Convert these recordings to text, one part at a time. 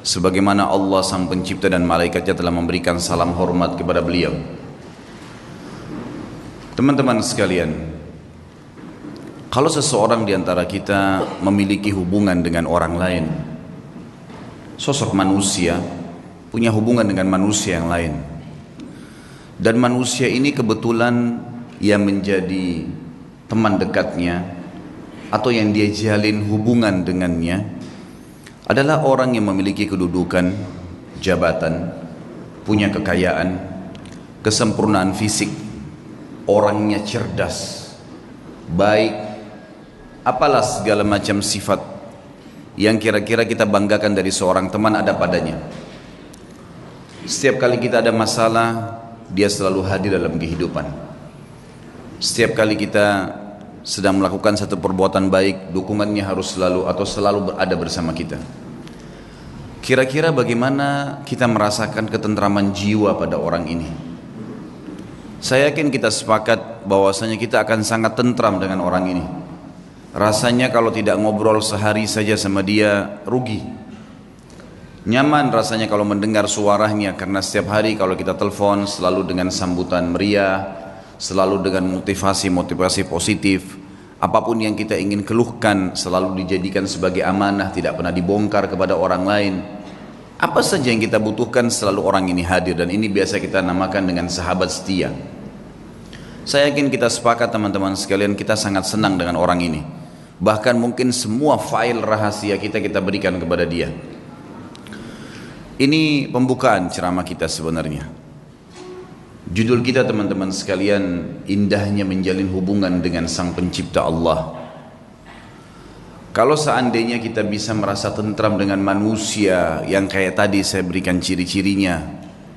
sebagaimana Allah Sang Pencipta dan malaikatnya telah memberikan salam hormat kepada beliau. Teman-teman sekalian, kalau seseorang di antara kita memiliki hubungan dengan orang lain, sosok manusia punya hubungan dengan manusia yang lain, dan manusia ini kebetulan yang menjadi teman dekatnya atau yang dia jalin hubungan dengannya adalah orang yang memiliki kedudukan, jabatan, punya kekayaan, kesempurnaan fisik, orangnya cerdas, baik, apalah segala macam sifat yang kira-kira kita banggakan dari seorang teman ada padanya. Setiap kali kita ada masalah, dia selalu hadir dalam kehidupan. Setiap kali kita sedang melakukan satu perbuatan baik, dukungannya harus selalu atau selalu berada bersama kita. Kira-kira bagaimana kita merasakan ketentraman jiwa pada orang ini? Saya yakin kita sepakat bahwasanya kita akan sangat tentram dengan orang ini. Rasanya kalau tidak ngobrol sehari saja sama dia rugi. Nyaman rasanya kalau mendengar suaranya, karena setiap hari kalau kita telepon selalu dengan sambutan meriah, selalu dengan motivasi positif. Apapun yang kita ingin keluhkan selalu dijadikan sebagai amanah, tidak pernah dibongkar kepada orang lain. Apa saja yang kita butuhkan selalu orang ini hadir, dan ini biasa kita namakan dengan sahabat setia. Saya yakin kita sepakat teman-teman sekalian, kita sangat senang dengan orang ini. Bahkan mungkin semua file rahasia kita berikan kepada dia. Ini pembukaan ceramah kita sebenarnya. Judul kita teman-teman sekalian, indahnya menjalin hubungan dengan Sang Pencipta Allah. Kalau seandainya kita bisa merasa tentram dengan manusia yang kayak tadi saya berikan ciri-cirinya,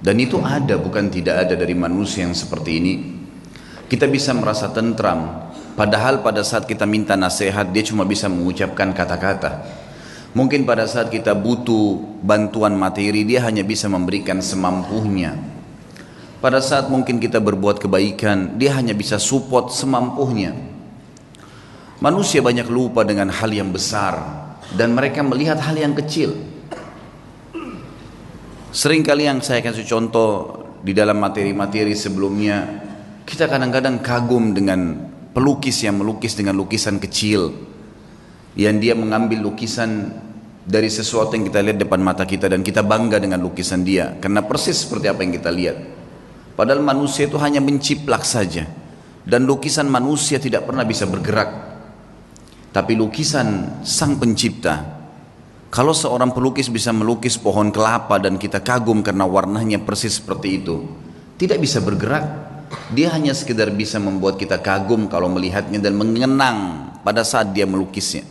dan itu ada, bukan tidak ada dari manusia yang seperti ini, kita bisa merasa tentram. Padahal pada saat kita minta nasihat, dia cuma bisa mengucapkan kata-kata. Mungkin pada saat kita butuh bantuan materi, dia hanya bisa memberikan semampunya. Pada saat mungkin kita berbuat kebaikan, dia hanya bisa support semampunya. Manusia banyak lupa dengan hal yang besar, dan mereka melihat hal yang kecil. Seringkali yang saya kasih contoh di dalam materi-materi sebelumnya, kita kadang-kadang kagum dengan pelukis yang melukis dengan lukisan kecil, yang dia mengambil lukisan dari sesuatu yang kita lihat depan mata kita, dan kita bangga dengan lukisan dia karena persis seperti apa yang kita lihat. Padahal manusia itu hanya menciplak saja, dan lukisan manusia tidak pernah bisa bergerak. Tapi lukisan Sang Pencipta, kalau seorang pelukis bisa melukis pohon kelapa dan kita kagum karena warnanya persis seperti itu, tidak bisa bergerak, dia hanya sekedar bisa membuat kita kagum kalau melihatnya dan mengenang pada saat dia melukisnya.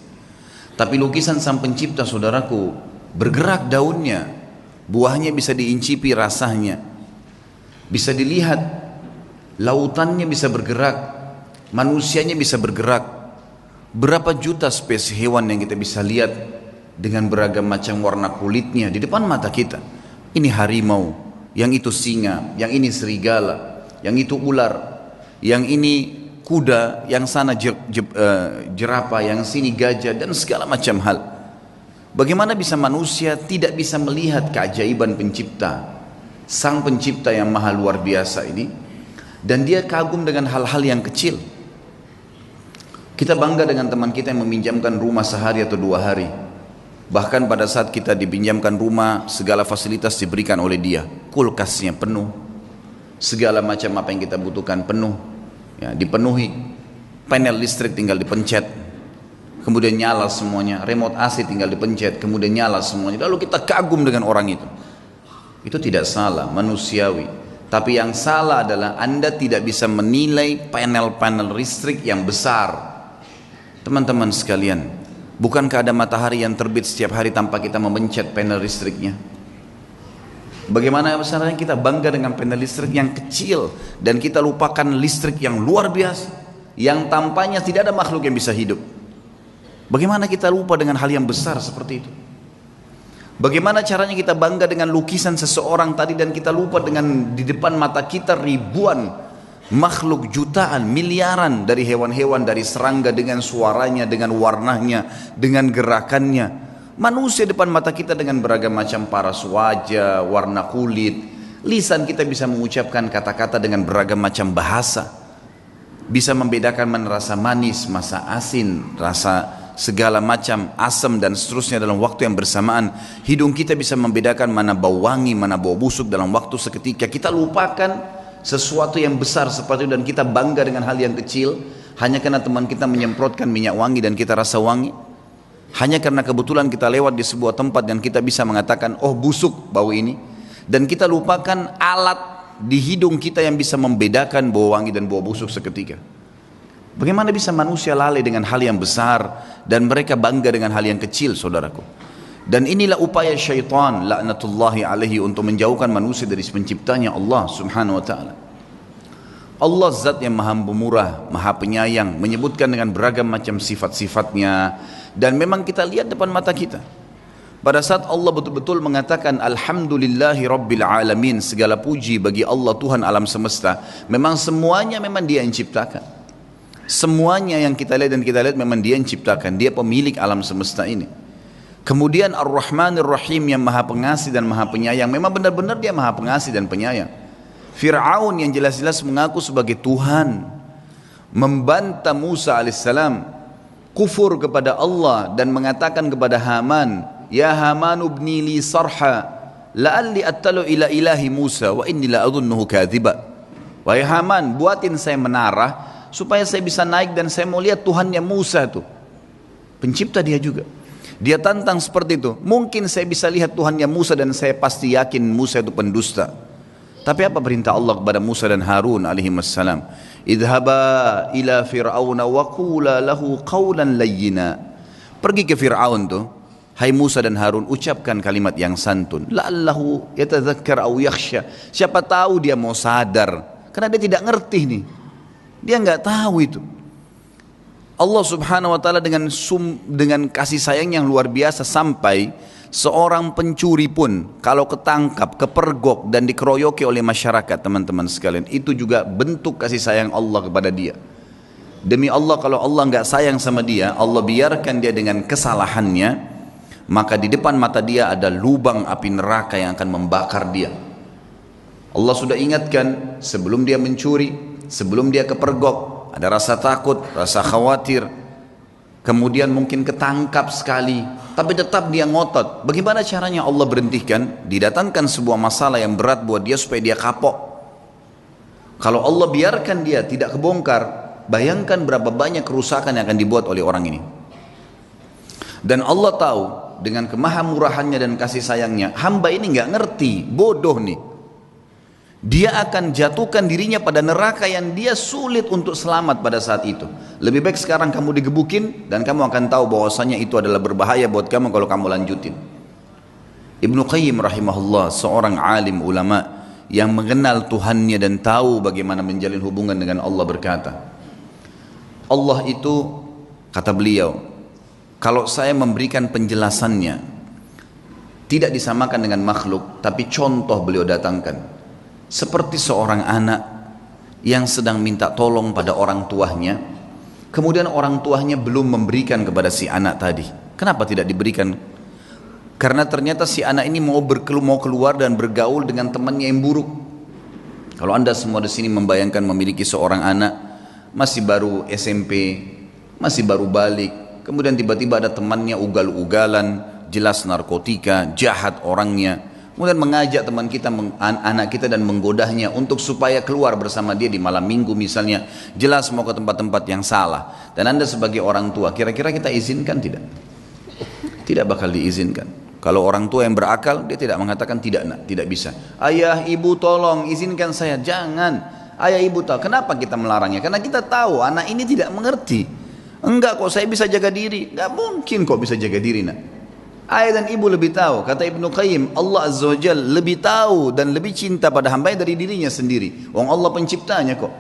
Tapi lukisan Sang Pencipta, saudaraku, bergerak daunnya, buahnya bisa diincipi rasanya, bisa dilihat, lautannya bisa bergerak, manusianya bisa bergerak. Berapa juta spesies hewan yang kita bisa lihat dengan beragam macam warna kulitnya di depan mata kita. Ini harimau, yang itu singa, yang ini serigala, yang itu ular, yang ini kuda, yang sana jerapah, yang sini gajah, dan segala macam hal. Bagaimana bisa manusia tidak bisa melihat keajaiban Pencipta, Sang Pencipta yang maha luar biasa ini, dan dia kagum dengan hal-hal yang kecil. Kita bangga dengan teman kita yang meminjamkan rumah sehari atau 2 hari. Bahkan pada saat kita dipinjamkan rumah, segala fasilitas diberikan oleh dia. Kulkasnya penuh, segala macam apa yang kita butuhkan penuh, ya, dipenuhi. Panel listrik tinggal dipencet, kemudian nyala semuanya. Remote AC tinggal dipencet, kemudian nyala semuanya. Lalu kita kagum dengan orang itu. Itu tidak salah, manusiawi. Tapi yang salah adalah Anda tidak bisa menilai panel-panel listrik yang besar. Teman-teman sekalian, bukankah ada matahari yang terbit setiap hari tanpa kita memencet panel listriknya? Bagaimana besarnya kita bangga dengan panel listrik yang kecil, dan kita lupakan listrik yang luar biasa, yang tampaknya tidak ada makhluk yang bisa hidup. Bagaimana kita lupa dengan hal yang besar seperti itu? Bagaimana caranya kita bangga dengan lukisan seseorang tadi, dan kita lupa dengan di depan mata kita ribuan makhluk, jutaan, miliaran dari hewan-hewan, dari serangga dengan suaranya, dengan warnanya, dengan gerakannya. Manusia depan mata kita dengan beragam macam paras wajah, warna kulit. Lisan kita bisa mengucapkan kata-kata dengan beragam macam bahasa. Bisa membedakan mana rasa manis, rasa asin, rasa segala macam asam dan seterusnya dalam waktu yang bersamaan. Hidung kita bisa membedakan mana bau wangi, mana bau busuk dalam waktu seketika. Kita lupakan sesuatu yang besar seperti itu dan kita bangga dengan hal yang kecil hanya karena teman kita menyemprotkan minyak wangi dan kita rasa wangi. Hanya karena kebetulan kita lewat di sebuah tempat dan kita bisa mengatakan, oh busuk bau ini. Dan kita lupakan alat di hidung kita yang bisa membedakan bau wangi dan bau busuk seketika. Bagaimana bisa manusia lalai dengan hal yang besar dan mereka bangga dengan hal yang kecil, saudaraku. Dan inilah upaya syaitan laknatullahi alaihi untuk menjauhkan manusia dari penciptanya Allah subhanahu wa ta'ala. Allah zat yang maha pemurah, maha penyayang, menyebutkan dengan beragam macam sifat-sifatnya. Dan memang kita lihat depan mata kita. Pada saat Allah betul-betul mengatakan Alhamdulillahi Rabbil Alamin, segala puji bagi Allah Tuhan alam semesta. Memang semuanya memang Dia yang ciptakan. Semuanya yang kita lihat dan kita lihat memang Dia yang ciptakan. Dia pemilik alam semesta ini. Kemudian Ar-Rahmanir Rahim yang maha pengasih dan maha penyayang. Memang benar-benar Dia maha pengasih dan penyayang. Fir'aun yang jelas-jelas mengaku sebagai Tuhan, membantah Musa alaihissalam, kufur kepada Allah dan mengatakan kepada Haman, ya Haman ibni li sarha la'alli attalu ila ilahi Musa wa inni la adhunnuhu kadhiba. Wahai Haman, buatin saya menara supaya saya bisa naik dan saya mau lihat Tuhannya Musa itu. Pencipta dia juga. Dia tantang seperti itu. Mungkin saya bisa lihat Tuhannya Musa dan saya pasti yakin Musa itu pendusta. Tapi apa perintah Allah kepada Musa dan Harun alaihi wassalam? Idhaba ila fir'auna wa qula lahu qawlan layyina. Pergi ke Fir'aun tuh, hai Musa dan Harun, ucapkan kalimat yang santun. La'allahu yatadzakkar aw yakhsha. Siapa tahu dia mau sadar, karena dia tidak ngerti nih. Dia enggak tahu itu. Allah subhanahu wa ta'ala dengan kasih sayang yang luar biasa sampai seorang pencuri pun kalau ketangkap, kepergok dan dikeroyoki oleh masyarakat, teman-teman sekalian, itu juga bentuk kasih sayang Allah kepada dia. Demi Allah, kalau Allah enggak sayang sama dia, Allah biarkan dia dengan kesalahannya, maka di depan mata dia ada lubang api neraka yang akan membakar dia. Allah sudah ingatkan sebelum dia mencuri, sebelum dia kepergok, ada rasa takut, rasa khawatir, kemudian mungkin ketangkap sekali, tapi tetap dia ngotot. Bagaimana caranya Allah berhentikan? Didatangkan sebuah masalah yang berat buat dia supaya dia kapok. Kalau Allah biarkan dia tidak kebongkar, bayangkan berapa banyak kerusakan yang akan dibuat oleh orang ini. Dan Allah tahu dengan kemahamurahannya dan kasih sayangnya, hamba ini nggak ngerti, bodoh nih. Dia akan jatuhkan dirinya pada neraka yang dia sulit untuk selamat pada saat itu. Lebih baik sekarang kamu digebukin dan kamu akan tahu bahwasanya itu adalah berbahaya buat kamu kalau kamu lanjutin. Ibnu Qayyim rahimahullah, seorang alim ulama yang mengenal Tuhannya dan tahu bagaimana menjalin hubungan dengan Allah, berkata, Allah itu, kata beliau, kalau saya memberikan penjelasannya tidak disamakan dengan makhluk, tapi contoh beliau datangkan. Seperti seorang anak yang sedang minta tolong pada orang tuanya, kemudian orang tuanya belum memberikan kepada si anak tadi. Kenapa tidak diberikan? Karena ternyata si anak ini mau keluar dan bergaul dengan temannya yang buruk. Kalau anda semua di sini membayangkan memiliki seorang anak masih baru SMP, masih baru balik, kemudian tiba-tiba ada temannya ugal-ugalan, jelas narkotika, jahat orangnya, kemudian mengajak teman kita, anak kita dan menggodahnya untuk supaya keluar bersama dia di malam minggu misalnya, jelas mau ke tempat-tempat yang salah. Dan anda sebagai orang tua, kira-kira kita izinkan tidak? Tidak bakal diizinkan. Kalau orang tua yang berakal, dia tidak mengatakan tidak nak, tidak bisa. Ayah, ibu tolong izinkan saya. Jangan. Ayah, ibu tahu. Kenapa kita melarangnya? Karena kita tahu anak ini tidak mengerti. Enggak kok, saya bisa jaga diri. Enggak mungkin kok bisa jaga diri nak. Ayah dan ibu lebih tahu. Kata Ibnu Qayyim, Allah Azza wa Jalla lebih tahu dan lebih cinta pada hambanya dari dirinya sendiri. Wong Allah penciptanya kok.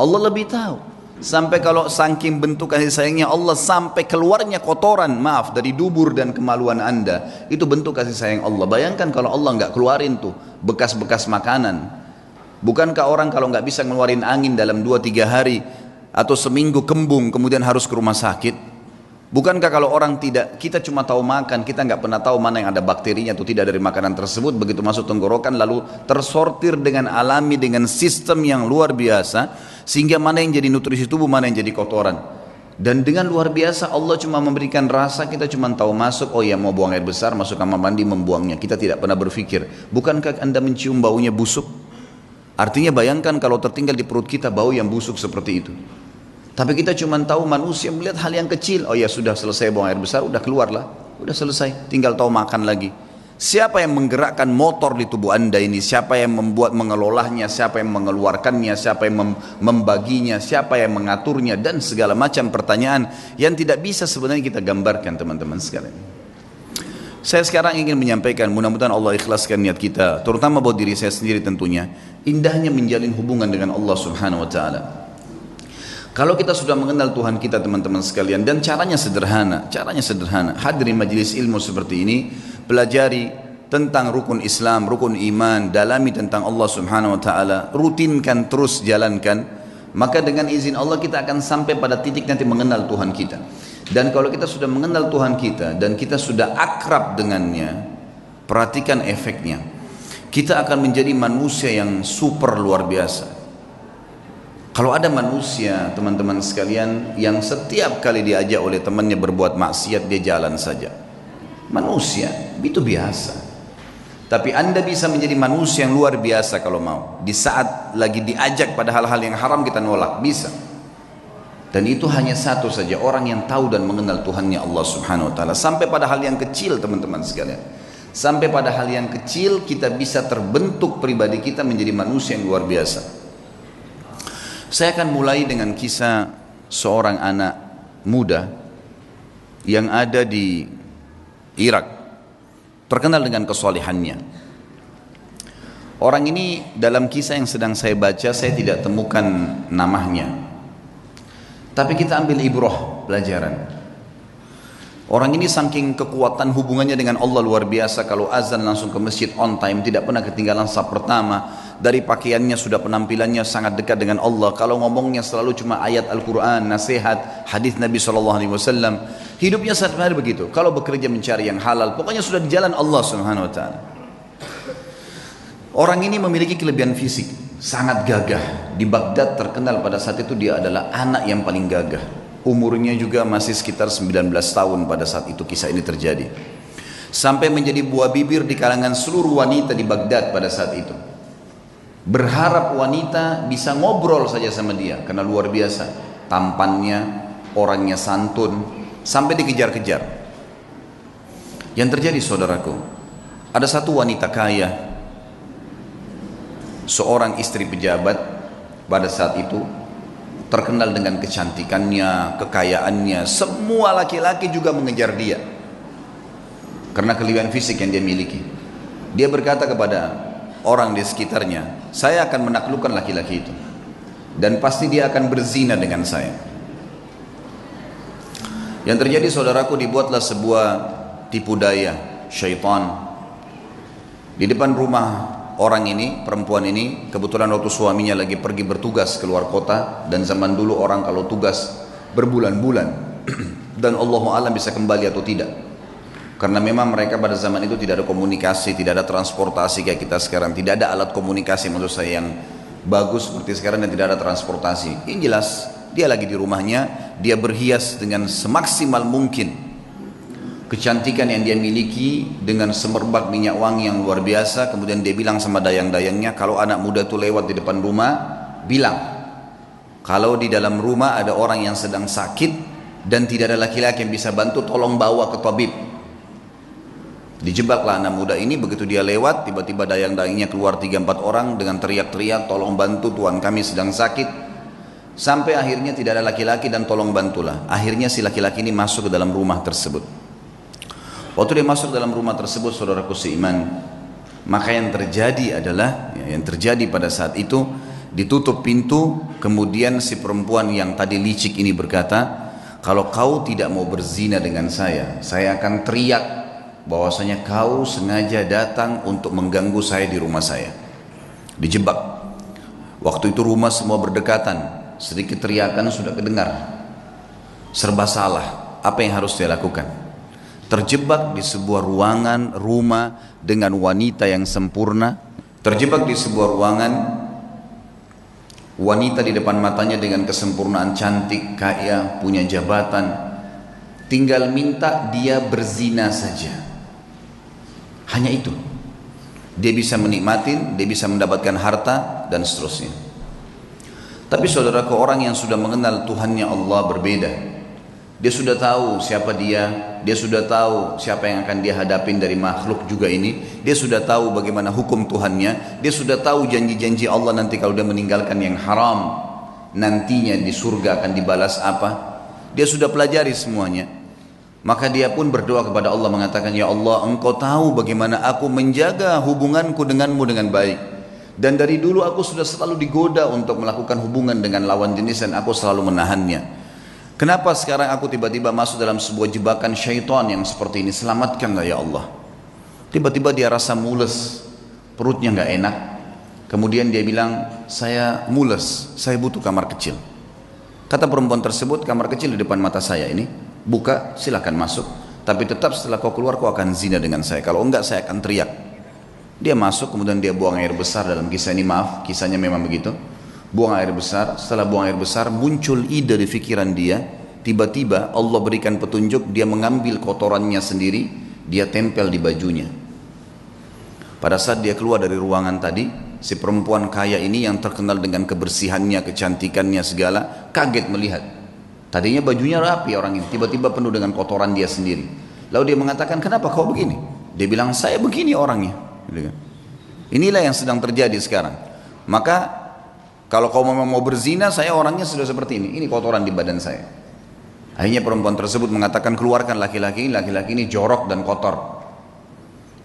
Allah lebih tahu. Sampai kalau saking bentuk kasih sayangnya Allah, sampai keluarnya kotoran, maaf, dari dubur dan kemaluan anda, itu bentuk kasih sayang Allah. Bayangkan kalau Allah nggak keluarin tuh bekas-bekas makanan. Bukankah orang kalau nggak bisa ngeluarin angin dalam 2-3 hari atau seminggu kembung kemudian harus ke rumah sakit? Bukankah kalau orang tidak, kita cuma tahu makan, kita nggak pernah tahu mana yang ada bakterinya atau tidak dari makanan tersebut, begitu masuk tenggorokan lalu tersortir dengan alami, dengan sistem yang luar biasa, sehingga mana yang jadi nutrisi tubuh, mana yang jadi kotoran. Dan dengan luar biasa Allah cuma memberikan rasa, kita cuma tahu masuk, oh ya mau buang air besar, masuk kamar mandi membuangnya, kita tidak pernah berpikir, bukankah Anda mencium baunya busuk? Artinya bayangkan kalau tertinggal di perut kita bau yang busuk seperti itu. Tapi kita cuma tahu manusia melihat hal yang kecil. Oh ya sudah selesai buang air besar, udah keluarlah, udah selesai. Tinggal tahu makan lagi. Siapa yang menggerakkan motor di tubuh Anda ini? Siapa yang membuat mengelolanya? Siapa yang mengeluarkannya? Siapa yang membaginya? Siapa yang mengaturnya? Dan segala macam pertanyaan yang tidak bisa sebenarnya kita gambarkan, teman-teman sekalian. Saya sekarang ingin menyampaikan, mudah-mudahan Allah ikhlaskan niat kita, terutama buat diri saya sendiri tentunya, indahnya menjalin hubungan dengan Allah Subhanahu wa taala. Kalau kita sudah mengenal Tuhan kita, teman-teman sekalian, dan caranya sederhana, hadirin majelis ilmu seperti ini, pelajari tentang rukun Islam, rukun iman, dalami tentang Allah Subhanahu wa taala, rutinkan terus jalankan, maka dengan izin Allah kita akan sampai pada titik nanti mengenal Tuhan kita. Dan kalau kita sudah mengenal Tuhan kita dan kita sudah akrab dengannya, perhatikan efeknya. Kita akan menjadi manusia yang super luar biasa. Kalau ada manusia, teman-teman sekalian, yang setiap kali diajak oleh temannya berbuat maksiat, dia jalan saja. Manusia, itu biasa. Tapi Anda bisa menjadi manusia yang luar biasa kalau mau. Di saat lagi diajak pada hal-hal yang haram kita nolak, bisa. Dan itu hanya satu saja, orang yang tahu dan mengenal Tuhannya Allah Subhanahu wa taala. Sampai pada hal yang kecil, teman-teman sekalian. Sampai pada hal yang kecil kita bisa terbentuk pribadi kita menjadi manusia yang luar biasa. Saya akan mulai dengan kisah seorang anak muda yang ada di Irak, terkenal dengan kesalehannya. Orang ini dalam kisah yang sedang saya baca, saya tidak temukan namanya. Tapi kita ambil ibrah, pelajaran. Orang ini saking kekuatan hubungannya dengan Allah luar biasa, kalau azan langsung ke masjid on time, tidak pernah ketinggalan saf pertama. Dari pakaiannya sudah penampilannya sangat dekat dengan Allah. Kalau ngomongnya selalu cuma ayat Al-Quran, nasihat, hadis Nabi SAW. Hidupnya sehari-hari begitu. Kalau bekerja mencari yang halal, pokoknya sudah di jalan Allah Subhanahu wa taala. Orang ini memiliki kelebihan fisik, sangat gagah. Di Baghdad terkenal pada saat itu dia adalah anak yang paling gagah. Umurnya juga masih sekitar 19 tahun pada saat itu kisah ini terjadi. Sampai menjadi buah bibir di kalangan seluruh wanita di Baghdad pada saat itu. Berharap wanita bisa ngobrol saja sama dia karena luar biasa tampannya, orangnya santun, sampai dikejar-kejar. Yang terjadi saudaraku, ada satu wanita kaya, seorang istri pejabat pada saat itu, terkenal dengan kecantikannya, kekayaannya. Semua laki-laki juga mengejar dia karena kelebihan fisik yang dia miliki. Dia berkata kepada orang di sekitarnya, saya akan menaklukkan laki-laki itu dan pasti dia akan berzina dengan saya. Yang terjadi saudaraku, dibuatlah sebuah tipu daya syaitan di depan rumah orang ini, perempuan ini. Kebetulan waktu suaminya lagi pergi bertugas keluar kota, dan zaman dulu orang kalau tugas berbulan-bulan dan Allahu a'lam bisa kembali atau tidak, karena memang mereka pada zaman itu tidak ada komunikasi, tidak ada transportasi kayak kita sekarang, tidak ada alat komunikasi maksud saya yang bagus seperti sekarang, dan tidak ada transportasi. Yang jelas dia lagi di rumahnya, dia berhias dengan semaksimal mungkin, kecantikan yang dia miliki dengan semerbak minyak wangi yang luar biasa. Kemudian dia bilang sama dayang-dayangnya, kalau anak muda itu lewat di depan rumah, bilang kalau di dalam rumah ada orang yang sedang sakit dan tidak ada laki-laki yang bisa bantu, tolong bawa ke tabib. Dijebaklah anak muda ini. Begitu dia lewat, tiba-tiba dayang-dayangnya keluar 3-4 orang dengan teriak-teriak, tolong bantu, tuan kami sedang sakit. Sampai akhirnya tidak ada laki-laki dan tolong bantulah. Akhirnya si laki-laki ini masuk ke dalam rumah tersebut. Waktu dia masuk dalam rumah tersebut, saudaraku seiman, maka yang terjadi adalah, yang terjadi pada saat itu, ditutup pintu. Kemudian si perempuan yang tadi licik ini berkata, kalau kau tidak mau berzina dengan saya akan teriak bahwasanya kau sengaja datang untuk mengganggu saya di rumah saya. Dijebak. Waktu itu rumah semua berdekatan, sedikit teriakan sudah kedengar. Serba salah. apa yang harus dia lakukan? Terjebak di sebuah ruangan rumah dengan wanita yang sempurna, terjebak di sebuah ruangan wanita di depan matanya dengan kesempurnaan, cantik, kaya, punya jabatan, tinggal minta dia berzina saja. Hanya itu. Dia bisa menikmatin, dia bisa mendapatkan harta dan seterusnya. Tapi saudaraku, orang yang sudah mengenal Tuhannya Allah berbeda. Dia sudah tahu siapa dia sudah tahu siapa yang akan dia hadapin dari makhluk juga ini. Dia sudah tahu bagaimana hukum Tuhannya. Dia sudah tahu janji-janji Allah nanti kalau dia meninggalkan yang haram, nantinya di surga akan dibalas apa. Dia sudah pelajari semuanya. Maka dia pun berdoa kepada Allah mengatakan, ya Allah, engkau tahu bagaimana aku menjaga hubunganku denganmu dengan baik. Dan dari dulu aku sudah selalu digoda untuk melakukan hubungan dengan lawan jenis dan aku selalu menahannya. Kenapa sekarang aku tiba-tiba masuk dalam sebuah jebakan syaitan yang seperti ini? Selamatkanlah ya Allah. Tiba-tiba dia rasa mules, perutnya nggak enak. Kemudian dia bilang, saya mules, saya butuh kamar kecil. Kata perempuan tersebut, kamar kecil di depan mata saya ini, buka, silakan masuk. Tapi tetap setelah kau keluar kau akan zina dengan saya. Kalau enggak saya akan teriak. Dia masuk, kemudian dia buang air besar. Dalam kisah ini, maaf, kisahnya memang begitu. Buang air besar. Setelah buang air besar, muncul ide di pikiran dia. Tiba-tiba Allah berikan petunjuk. Dia mengambil kotorannya sendiri, dia tempel di bajunya. Pada saat dia keluar dari ruangan tadi, si perempuan kaya ini yang terkenal dengan kebersihannya, kecantikannya segala, kaget melihat. Tadinya bajunya rapi orang ini, tiba-tiba penuh dengan kotoran dia sendiri. Lalu dia mengatakan, kenapa kau begini? Dia bilang, saya begini orangnya. Inilah yang sedang terjadi sekarang. Maka kalau kau memang mau berzina, saya orangnya sudah seperti ini. Ini kotoran di badan saya. Akhirnya perempuan tersebut mengatakan, keluarkan laki-laki ini jorok dan kotor.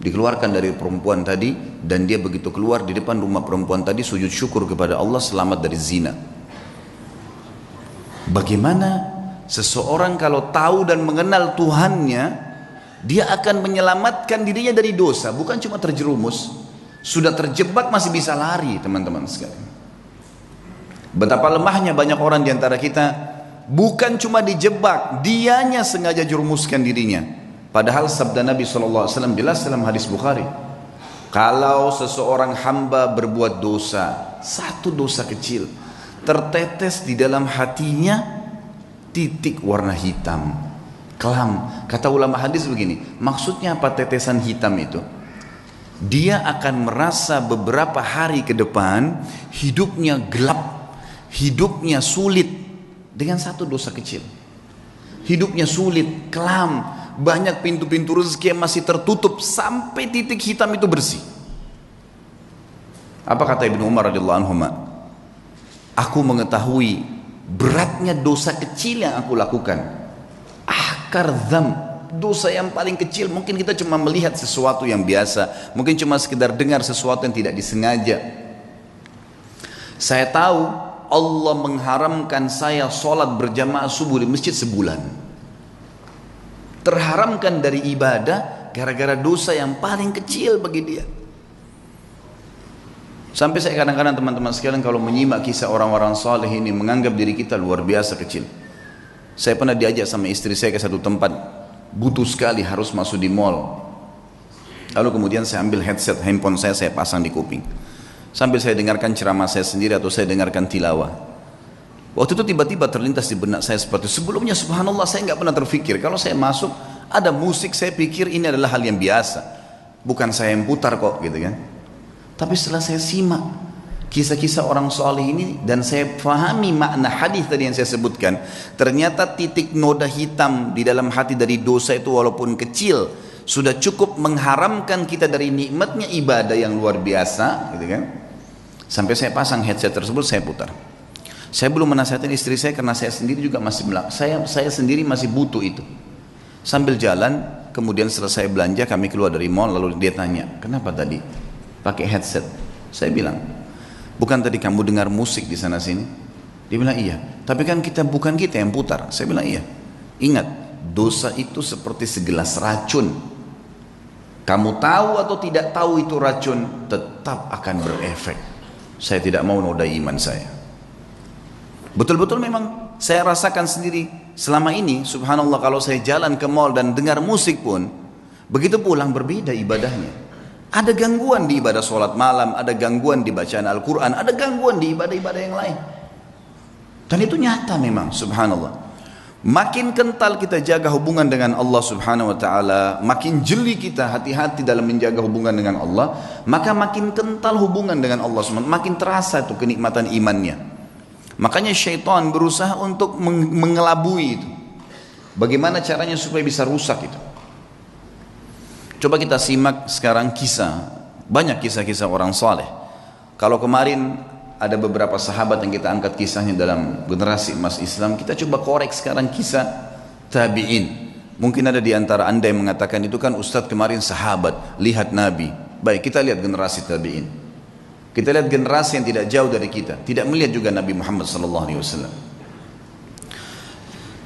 Dikeluarkan dari perempuan tadi, dan dia begitu keluar di depan rumah perempuan tadi sujud syukur kepada Allah selamat dari zina. Bagaimana seseorang kalau tahu dan mengenal Tuhannya, dia akan menyelamatkan dirinya dari dosa, bukan cuma terjerumus, sudah terjebak masih bisa lari, teman-teman sekalian. Betapa lemahnya banyak orang di antara kita, bukan cuma dijebak, dianya sengaja jerumuskan dirinya. Padahal sabda Nabi SAW jelas dalam hadis Bukhari, kalau seseorang hamba berbuat dosa, satu dosa kecil, tertetes di dalam hatinya titik warna hitam, kelam. Kata ulama hadis begini, maksudnya apa tetesan hitam itu? Dia akan merasa beberapa hari ke depan hidupnya gelap, hidupnya sulit dengan satu dosa kecil. Hidupnya sulit, kelam, banyak pintu-pintu rezeki yang masih tertutup sampai titik hitam itu bersih. Apa kata Ibnu Umar radhiyallahu anhu? Aku mengetahui beratnya dosa kecil yang aku lakukan. Ahkar dzam, dosa yang paling kecil. Mungkin kita cuma melihat sesuatu yang biasa, mungkin cuma sekedar dengar sesuatu yang tidak disengaja. Saya tahu Allah mengharamkan saya sholat berjamaah subuh di masjid sebulan. Terharamkan dari ibadah gara-gara dosa yang paling kecil bagi dia. Sampai saya kadang-kadang teman-teman sekalian kalau menyimak kisah orang-orang saleh ini menganggap diri kita luar biasa kecil. Saya pernah diajak sama istri saya ke satu tempat, butuh sekali harus masuk di mall. Lalu kemudian saya ambil headset handphone saya pasang di kuping. Sambil saya dengarkan ceramah saya sendiri atau saya dengarkan tilawah. Waktu itu tiba-tiba terlintas di benak saya seperti itu. Sebelumnya subhanallah saya nggak pernah terfikir. Kalau saya masuk ada musik saya pikir ini adalah hal yang biasa. Bukan saya yang putar kok gitu kan. Tapi setelah saya simak kisah-kisah orang saleh ini dan saya fahami makna hadis tadi yang saya sebutkan, ternyata titik noda hitam di dalam hati dari dosa itu walaupun kecil sudah cukup mengharamkan kita dari nikmatnya ibadah yang luar biasa, gitu kan? Sampai saya pasang headset tersebut, saya putar. Saya belum menasihatkan istri saya karena saya sendiri juga masih saya sendiri masih butuh itu. Sambil jalan, kemudian setelah saya belanja kami keluar dari mall, lalu dia tanya, kenapa tadi pakai headset? Saya bilang, bukan tadi kamu dengar musik di sana sini? Dia bilang iya, tapi kan bukan kita yang putar. Saya bilang iya. Ingat, dosa itu seperti segelas racun. Kamu tahu atau tidak tahu itu racun, tetap akan berefek. Saya tidak mau nodai iman saya. Betul-betul memang saya rasakan sendiri selama ini subhanallah kalau saya jalan ke mall dan dengar musik pun, begitu pulang berbeda ibadahnya. Ada gangguan di ibadah sholat malam, ada gangguan di bacaan Al-Quran, ada gangguan di ibadah-ibadah yang lain. Dan itu nyata memang subhanallah. Makin kental kita jaga hubungan dengan Allah subhanahu wa ta'ala, makin jeli kita hati-hati dalam menjaga hubungan dengan Allah, maka makin kental hubungan dengan Allah subhanahu wa ta'ala, makin terasa itu kenikmatan imannya. Makanya syaitan berusaha untuk mengelabui itu. Bagaimana caranya supaya bisa rusak itu? Coba kita simak sekarang kisah, banyak kisah-kisah orang saleh. Kalau kemarin ada beberapa sahabat yang kita angkat kisahnya dalam generasi emas Islam, kita coba korek sekarang kisah tabi'in. Mungkin ada di antara anda yang mengatakan itu kan Ustadz kemarin sahabat, lihat Nabi. Baik, kita lihat generasi tabi'in. Kita lihat generasi yang tidak jauh dari kita, tidak melihat juga Nabi Muhammad SAW.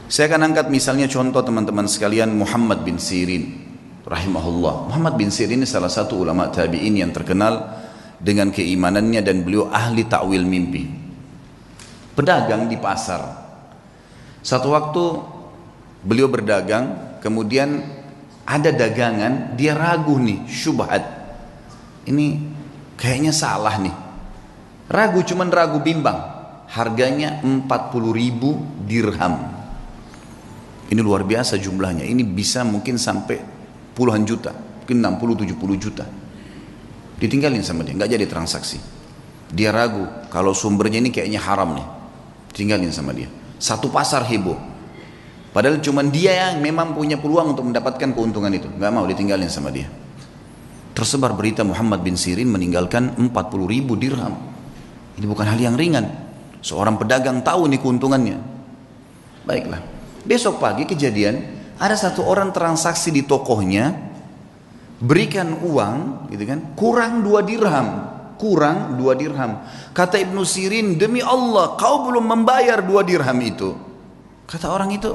Saya akan angkat misalnya contoh teman-teman sekalian Muhammad bin Sirin rahimahullah. Muhammad bin Sirin ini salah satu ulama tabi'in yang terkenal dengan keimanannya, dan beliau ahli takwil mimpi. Pedagang di pasar. Satu waktu beliau berdagang, kemudian ada dagangan, dia ragu nih, syubhat. Ini kayaknya salah nih. Ragu, cuman ragu bimbang. Harganya 40.000 dirham. Ini luar biasa jumlahnya. Ini bisa mungkin sampai puluhan juta, mungkin 60-70 juta. Ditinggalin sama dia, nggak jadi transaksi. Dia ragu kalau sumbernya ini kayaknya haram nih, tinggalin sama dia. Satu pasar heboh, padahal cuma dia yang memang punya peluang untuk mendapatkan keuntungan itu, nggak mau, ditinggalin sama dia. Tersebar berita Muhammad bin Sirin meninggalkan 40.000 dirham. Ini bukan hal yang ringan. Seorang pedagang tahu nih keuntungannya. Baiklah, besok pagi kejadian, ada satu orang transaksi di tokohnya, berikan uang gitu kan, kurang 2 dirham. Kata Ibnu Sirin, demi Allah kau belum membayar 2 dirham itu. Kata orang itu,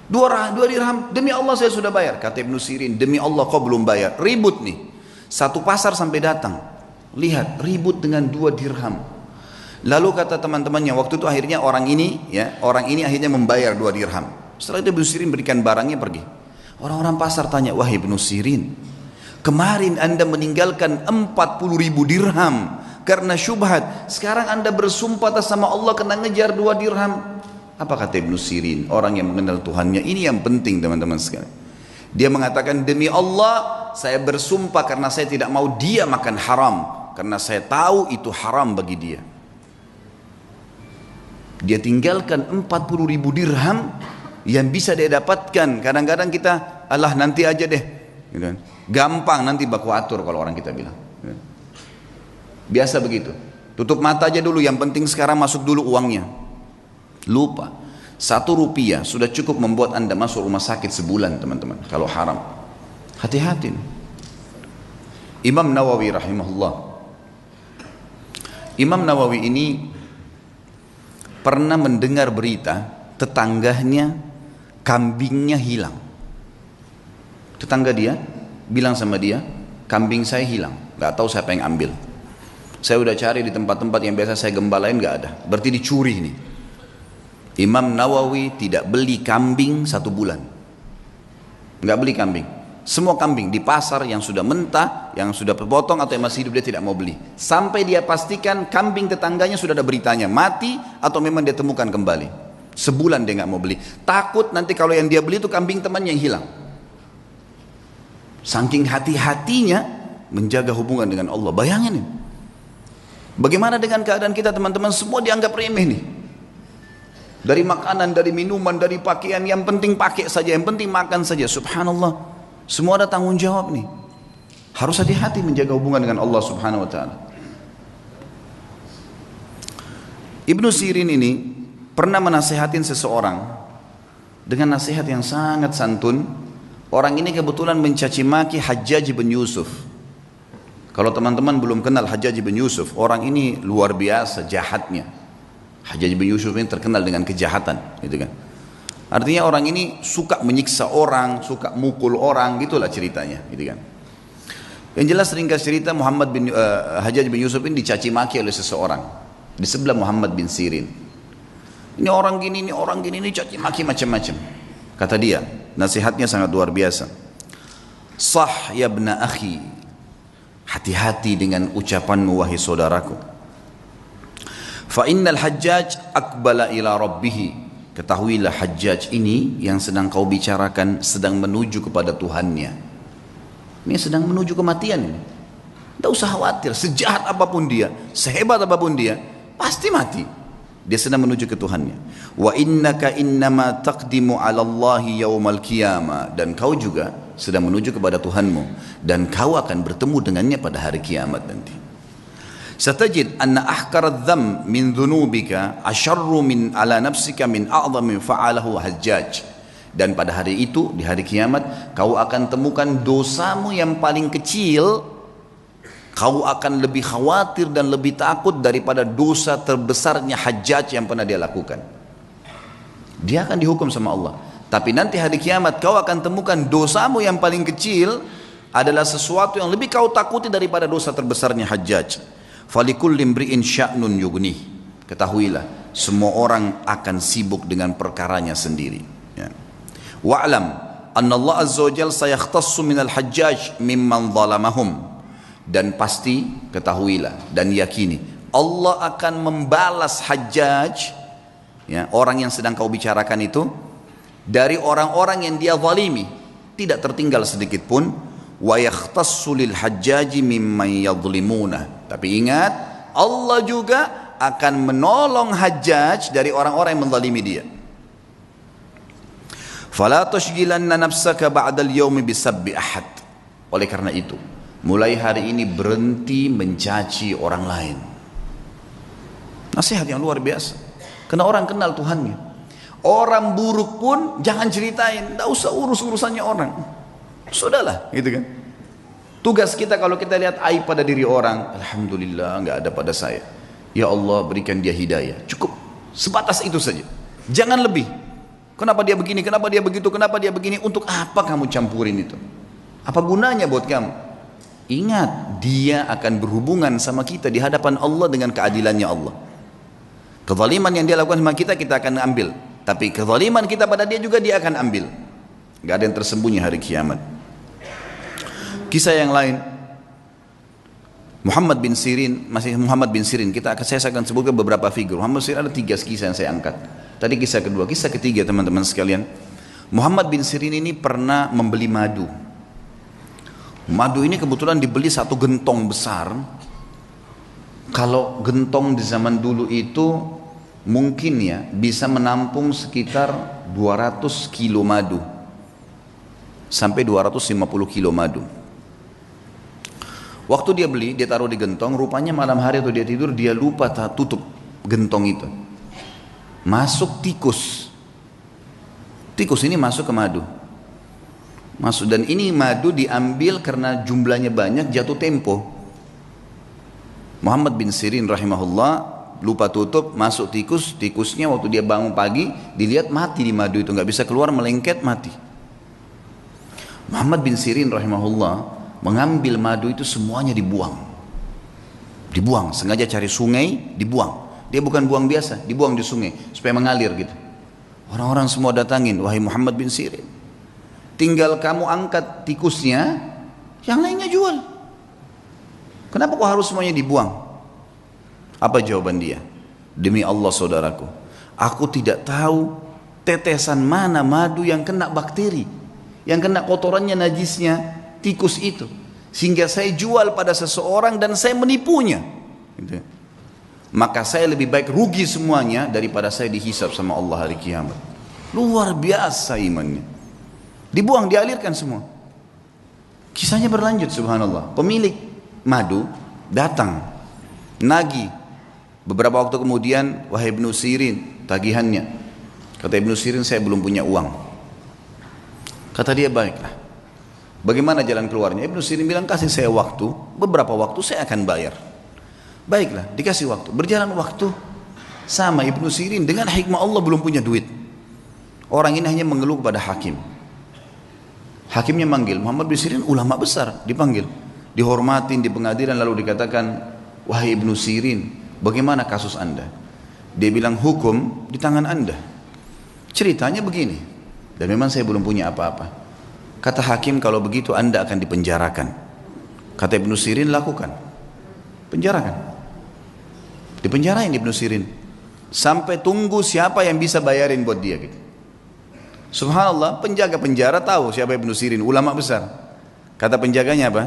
2 dirham, demi Allah saya sudah bayar. Kata Ibnu Sirin, demi Allah kau belum bayar. Ribut nih, satu pasar sampai datang, lihat ribut dengan 2 dirham. Lalu kata teman-temannya, waktu itu akhirnya orang ini akhirnya membayar 2 dirham. Setelah itu Ibnu Sirin berikan barangnya, pergi. Orang-orang pasar tanya, wahai Ibnu Sirin, kemarin anda meninggalkan 40.000 dirham karena syubhat. Sekarang anda bersumpah atas sama Allah kena ngejar 2 dirham. Apa kata Ibnu Sirin, orang yang mengenal Tuhannya? Ini yang penting teman-teman sekalian. Dia mengatakan, demi Allah saya bersumpah karena saya tidak mau dia makan haram, karena saya tahu itu haram bagi dia. Dia tinggalkan 40.000 dirham yang bisa dia dapatkan. Kadang-kadang kita, alah nanti aja deh gitu kan. Gampang nanti baku atur kalau orang kita bilang. Biasa begitu. Tutup mata aja dulu, yang penting sekarang masuk dulu uangnya. Lupa. 1 rupiah sudah cukup membuat anda masuk rumah sakit sebulan teman-teman. Kalau haram. Hati-hati. Imam Nawawi rahimahullah. Imam Nawawi ini pernah mendengar berita tetangganya kambingnya hilang. Tetangga dia bilang sama dia, kambing saya hilang, nggak tahu siapa yang ambil. Saya udah cari di tempat-tempat yang biasa saya gembalain, nggak ada. Berarti dicuri nih. Imam Nawawi tidak beli kambing 1 bulan, nggak beli kambing. Semua kambing di pasar yang sudah mentah, yang sudah terpotong atau yang masih hidup dia tidak mau beli. Sampai dia pastikan kambing tetangganya sudah ada beritanya mati atau memang dia temukan kembali. Sebulan dia nggak mau beli. Takut nanti kalau yang dia beli itu kambing temannya yang hilang. Saking hati-hatinya menjaga hubungan dengan Allah. Bayangin nih. Bagaimana dengan keadaan kita teman-teman? Semua dianggap remeh nih. Dari makanan, dari minuman, dari pakaian, yang penting pakai saja, yang penting makan saja. Subhanallah. Semua ada tanggung jawab nih. Harus hati-hati menjaga hubungan dengan Allah subhanahu wa ta'ala. Ibnu Sirin ini pernah menasehatin seseorang dengan nasihat yang sangat santun. Orang ini kebetulan mencaci maki Hajjaj bin Yusuf. Kalau teman-teman belum kenal Hajjaj bin Yusuf, orang ini luar biasa jahatnya. Hajjaj bin Yusuf ini terkenal dengan kejahatan, gitu kan. Artinya orang ini suka menyiksa orang, suka mukul orang, gitulah ceritanya, gitu kan. Yang jelas ringkas cerita, Hajjaj bin Yusuf ini dicaci maki oleh seseorang di sebelah Muhammad bin Sirin. Ini orang gini, ini orang gini, ini caci maki macam-macam. Kata dia, nasihatnya sangat luar biasa. Sah ya ibna akhi, hati-hati dengan ucapanmu wahai saudaraku. Fa innal hajjaj aqbala ila rabbih. Ketahuilah Hajjaj ini yang sedang kau bicarakan sedang menuju kepada Tuhannya. Ini sedang menuju kematian ini. Tidak usah khawatir, sejahat apapun dia, sehebat apapun dia, pasti mati. Dia sedang menuju ke Tuhannya. Wa innaka innama taqdimu 'ala Allahi yaumal qiyamah, dan kau juga sedang menuju kepada Tuhanmu dan kau akan bertemu dengannya pada hari kiamat nanti. Satajid anna ahkaradh dham min dhunubika asharru min ala nafsika min a'zami fa'alahu Hajjaj. Dan pada hari itu, di hari kiamat, kau akan temukan dosamu yang paling kecil, kau akan lebih khawatir dan lebih takut daripada dosa terbesarnya Hajjaj yang pernah dia lakukan. Dia akan dihukum sama Allah. Tapi nanti hari kiamat kau akan temukan dosamu yang paling kecil adalah sesuatu yang lebih kau takuti daripada dosa terbesarnya Hajjaj. Falikulli imri'in sya'nun yughnih. Ketahuilah, semua orang akan sibuk dengan perkaranya sendiri. Ya. Wa'lam anna Allah azza wa jalla sayakhtassu minal Hajjaj mimman zalamahum. Dan pasti ketahuilah dan yakini Allah akan membalas Hajjaj, ya, orang yang sedang kau bicarakan itu, dari orang-orang yang dia zalimi, tidak tertinggal sedikit pun. Wa yakhtassu lil Hajjaji mimman yadhlimuna. Tapi ingat, Allah juga akan menolong Hajjaj dari orang-orang yang menzalimi dia. Fala tushghilanna nafsaka ba'dal yaumi bisabbi ahad. Oleh karena itu, mulai hari ini berhenti mencaci orang lain. Nasihat yang luar biasa. Karena orang kenal Tuhannya. Orang buruk pun jangan ceritain, tidak usah urus urusannya orang. Sudahlah, gitu kan. Tugas kita kalau kita lihat aib pada diri orang, alhamdulillah nggak ada pada saya. Ya Allah berikan dia hidayah. Cukup sebatas itu saja. Jangan lebih. Kenapa dia begini? Kenapa dia begitu? Kenapa dia begini? Untuk apa kamu campurin itu? Apa gunanya buat kamu? Ingat, dia akan berhubungan sama kita di hadapan Allah dengan keadilannya Allah. Kezaliman yang dia lakukan sama kita, kita akan ambil. Tapi kezaliman kita pada dia juga dia akan ambil. Gak ada yang tersembunyi hari kiamat. Kisah yang lain, Muhammad bin Sirin, masih Muhammad bin Sirin, saya akan sebutkan beberapa figur. Muhammad bin Sirin ada 3 kisah yang saya angkat. Tadi kisah kedua, kisah ketiga teman-teman sekalian. Muhammad bin Sirin ini pernah membeli madu. Madu ini kebetulan dibeli 1 gentong besar. Kalau gentong di zaman dulu itu mungkin ya bisa menampung sekitar 200 kilo madu. Sampai 250 kilo madu. Waktu dia beli, dia taruh di gentong, rupanya malam hari atau dia tidur, dia lupa tutup gentong itu. Masuk tikus. Tikus ini masuk ke madu. Masuk, dan ini madu diambil karena jumlahnya banyak, jatuh tempo. Muhammad bin Sirin rahimahullah lupa tutup, masuk tikus, tikusnya waktu dia bangun pagi, dilihat mati di madu itu, nggak bisa keluar, melengket, mati. Muhammad bin Sirin rahimahullah mengambil madu itu semuanya dibuang. Dibuang, sengaja cari sungai, dibuang. Dia bukan buang biasa, dibuang di sungai supaya mengalir gitu. Orang-orang semua datangin, wahai Muhammad bin Sirin, tinggal kamu angkat tikusnya, yang lainnya jual. Kenapa kok harus semuanya dibuang? Apa jawaban dia? Demi Allah saudaraku, aku tidak tahu tetesan mana madu yang kena bakteri, yang kena kotorannya, najisnya tikus itu, sehingga saya jual pada seseorang dan saya menipunya gitu. Maka saya lebih baik rugi semuanya daripada saya dihisab sama Allah hari kiamat. Luar biasa imannya. Dibuang, dialirkan semua. Kisahnya berlanjut, subhanallah. Pemilik madu datang nagih. Beberapa waktu kemudian, wahai Ibnu Sirin, tagihannya. Kata Ibnu Sirin, saya belum punya uang. Kata dia, baiklah, bagaimana jalan keluarnya? Ibnu Sirin bilang, kasih saya waktu, beberapa waktu saya akan bayar. Baiklah, dikasih waktu. Berjalan waktu, sama Ibnu Sirin dengan hikmah Allah belum punya duit. Orang ini hanya mengeluh kepada hakim. Hakimnya manggil, Muhammad bin Sirin ulama besar, dipanggil, dihormatin di pengadilan, lalu dikatakan, wahai Ibnu Sirin, bagaimana kasus anda? Dia bilang hukum di tangan Anda. Ceritanya begini. Dan memang saya belum punya apa-apa. Kata hakim, kalau begitu Anda akan dipenjarakan. Kata Ibnu Sirin, lakukan. Penjarakan. Dipenjarain Ibnu Sirin. Sampai tunggu siapa yang bisa bayarin buat dia gitu. Subhanallah, penjaga penjara tahu siapa Ibnu Sirin, ulama besar. Kata penjaganya apa?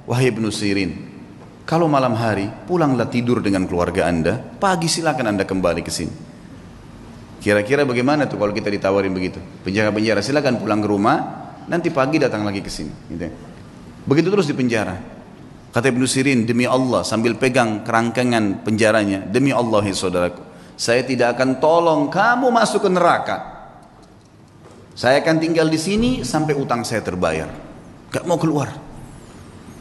Wahai Ibnu Sirin, kalau malam hari pulanglah tidur dengan keluarga Anda, pagi silakan Anda kembali ke sini. Kira-kira bagaimana tuh kalau kita ditawarin begitu? Penjaga penjara, silakan pulang ke rumah, nanti pagi datang lagi ke sini. Gitu. Begitu terus di penjara. Kata Ibnu Sirin, demi Allah, sambil pegang kerangkengan penjaranya, demi Allah ya saudaraku, saya tidak akan tolong kamu masuk ke neraka. Saya akan tinggal di sini sampai utang saya terbayar. Gak mau keluar.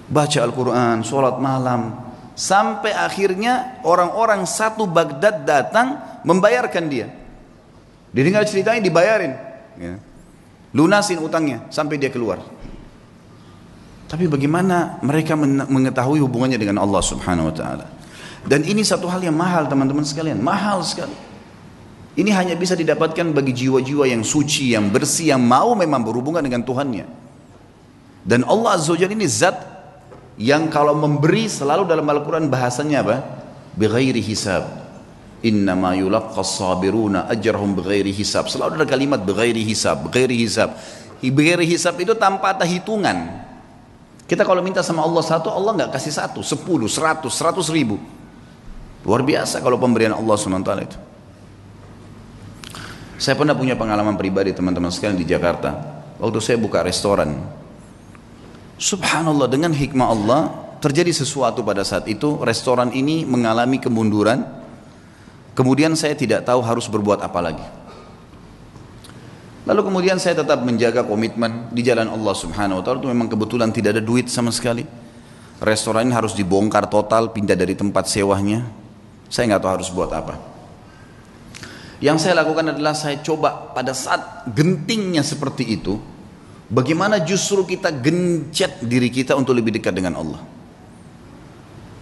Baca Al-Quran, sholat malam, sampai akhirnya orang-orang satu Baghdad datang membayarkan dia. Didengar ceritanya dibayarin, ya. Lunasin utangnya sampai dia keluar. Tapi bagaimana mereka mengetahui hubungannya dengan Allah Subhanahu Wa Taala? Dan ini satu hal yang mahal teman-teman sekalian, mahal sekali. Ini hanya bisa didapatkan bagi jiwa-jiwa yang suci, yang bersih, yang mau memang berhubungan dengan Tuhannya. Dan Allah Azza wa Jalla ini zat yang kalau memberi selalu dalam Al-Quran bahasanya apa? Bighairi hisab. Innama yulaqqas sabiruna ajrahum bighairi hisab. Selalu ada kalimat bighairi hisab, bighairi hisab. Bighairi hisab itu tanpa ada hitungan. Kita kalau minta sama Allah satu, Allah nggak kasih satu, 10, 100, 100 ribu. Luar biasa kalau pemberian Allah SWT itu. Saya pernah punya pengalaman pribadi teman-teman sekalian di Jakarta. Waktu saya buka restoran. Subhanallah, dengan hikmah Allah terjadi sesuatu pada saat itu. Restoran ini mengalami kemunduran. Kemudian saya tidak tahu harus berbuat apa lagi. Lalu kemudian saya tetap menjaga komitmen di jalan Allah Subhanahu Wa Taala. Itu memang kebetulan tidak ada duit sama sekali. Restoran ini harus dibongkar total, pindah dari tempat sewanya. Saya nggak tahu harus buat apa. Yang saya lakukan adalah saya coba pada saat gentingnya seperti itu, bagaimana justru kita gencet diri kita untuk lebih dekat dengan Allah.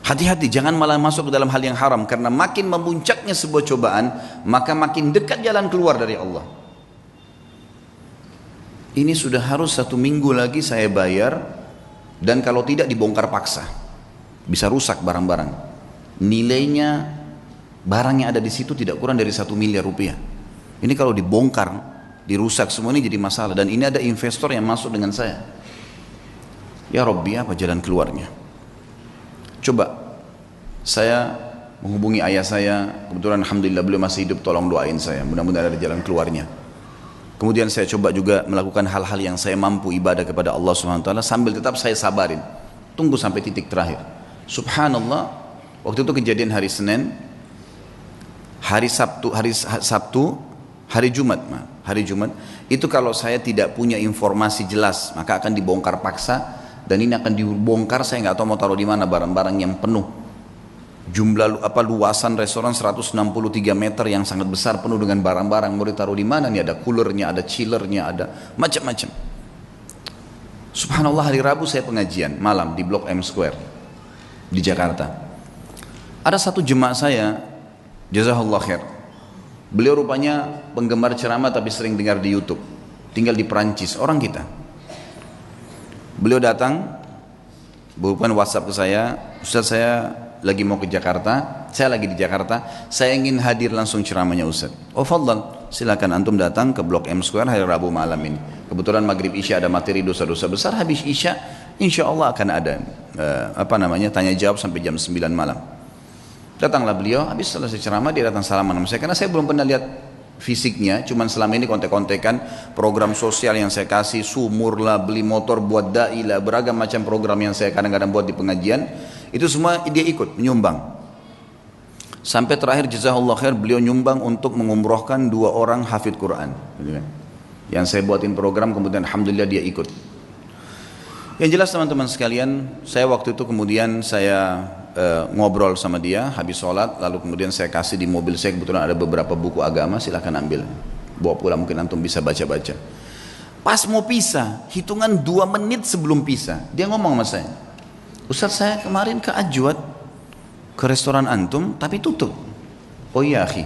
Hati-hati, jangan malah masuk ke dalam hal yang haram, karena makin memuncaknya sebuah cobaan, maka makin dekat jalan keluar dari Allah. Ini sudah harus 1 minggu lagi saya bayar, dan kalau tidak dibongkar paksa, bisa rusak barang-barang. Nilainya barang yang ada di situ tidak kurang dari 1 miliar rupiah. Ini kalau dibongkar, dirusak semua, ini jadi masalah. Dan ini ada investor yang masuk dengan saya. Ya Rabbi, apa jalan keluarnya? Coba saya menghubungi ayah saya, kebetulan alhamdulillah beliau masih hidup, tolong doain saya, mudah-mudahan ada jalan keluarnya. Kemudian saya coba juga melakukan hal-hal yang saya mampu, ibadah kepada Allah SWT, sambil tetap saya sabarin, tunggu sampai titik terakhir. Subhanallah, waktu itu kejadian hari Senin, hari Jumat itu kalau saya tidak punya informasi jelas, maka akan dibongkar paksa. Dan ini akan dibongkar, saya nggak tahu mau taruh di mana barang-barang yang penuh. Jumlah luasan restoran 163 meter yang sangat besar, penuh dengan barang-barang. Mau ditaruh di mana nih? Ada coolernya, ada chillernya, ada macam-macam. Subhanallah, hari Rabu saya pengajian malam di Blok M Square di Jakarta. Ada satu jemaah saya, jazakallah khair. Beliau rupanya penggemar ceramah tapi sering dengar di YouTube. Tinggal di Perancis, orang kita. Beliau datang, bukan WhatsApp ke saya, Ustaz saya lagi mau ke Jakarta, saya lagi di Jakarta, saya ingin hadir langsung ceramahnya Ustaz. Oh fadlan, silakan antum datang ke Blok M Square hari Rabu malam ini. Kebetulan maghrib isya ada materi dosa-dosa besar, habis isya insya Allah akan ada tanya jawab sampai jam 9 malam. Datanglah beliau, habis selesai ceramah dia datang salaman sama saya, karena saya belum pernah lihat fisiknya, cuman selama ini kontek-kontekan program sosial yang saya kasih, sumur lah, beli motor buat da'i lah, beragam macam program yang saya kadang-kadang buat di pengajian, itu semua dia ikut menyumbang. Sampai terakhir jazakallah khair, beliau nyumbang untuk mengumrohkan 2 orang hafidh Quran, yang saya buatin program, kemudian alhamdulillah dia ikut. Yang jelas teman-teman sekalian, saya waktu itu kemudian saya ngobrol sama dia habis sholat, lalu kemudian saya kasih di mobil saya, kebetulan ada beberapa buku agama, silahkan ambil, bawa pulang, mungkin antum bisa baca-baca. Pas mau pisah, hitungan 2 menit sebelum pisah, dia ngomong sama saya, Ustaz saya kemarin ke Ajwad, ke restoran antum, tapi tutup. Oh iya akhi,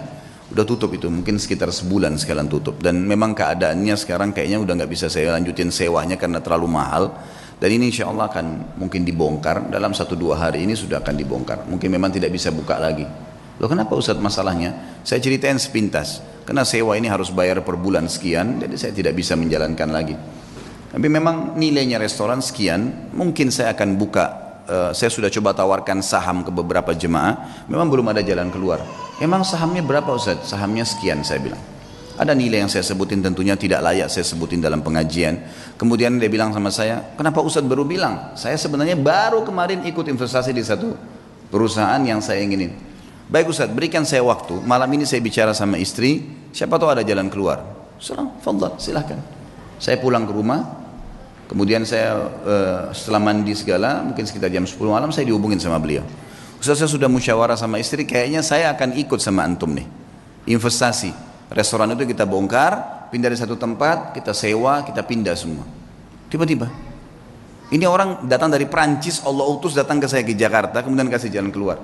Udah tutup itu, mungkin sekitar sebulan sekalian tutup. Dan memang keadaannya sekarang kayaknya udah nggak bisa saya lanjutin sewanya karena terlalu mahal. Dan ini insya Allah akan mungkin dibongkar, dalam 1-2 hari ini sudah akan dibongkar. Mungkin memang tidak bisa buka lagi. Loh kenapa Ustaz masalahnya? Saya ceritain sepintas. Karena sewa ini harus bayar per bulan sekian, jadi saya tidak bisa menjalankan lagi. Tapi memang nilainya restoran sekian, mungkin saya akan buka. Saya sudah coba tawarkan saham ke beberapa jemaah, memang belum ada jalan keluar. Emang sahamnya berapa Ustaz? Sahamnya sekian saya bilang. Ada nilai yang saya sebutin tentunya tidak layak saya sebutin dalam pengajian. Kemudian dia bilang sama saya, kenapa Ustaz baru bilang? Saya sebenarnya baru kemarin ikut investasi di satu perusahaan yang saya inginin. Baik Ustaz, berikan saya waktu, malam ini saya bicara sama istri, siapa tahu ada jalan keluar. Fadhal, silahkan. Saya pulang ke rumah. Kemudian saya setelah mandi segala, mungkin sekitar jam 10 malam saya dihubungin sama beliau. Ustaz, saya sudah musyawarah sama istri, kayaknya saya akan ikut sama antum nih. Investasi. Restoran itu kita bongkar, pindah dari satu tempat, kita sewa, kita pindah semua. Tiba-tiba. Ini orang datang dari Perancis, Allah utus datang ke saya ke Jakarta, kemudian kasih jalan keluar.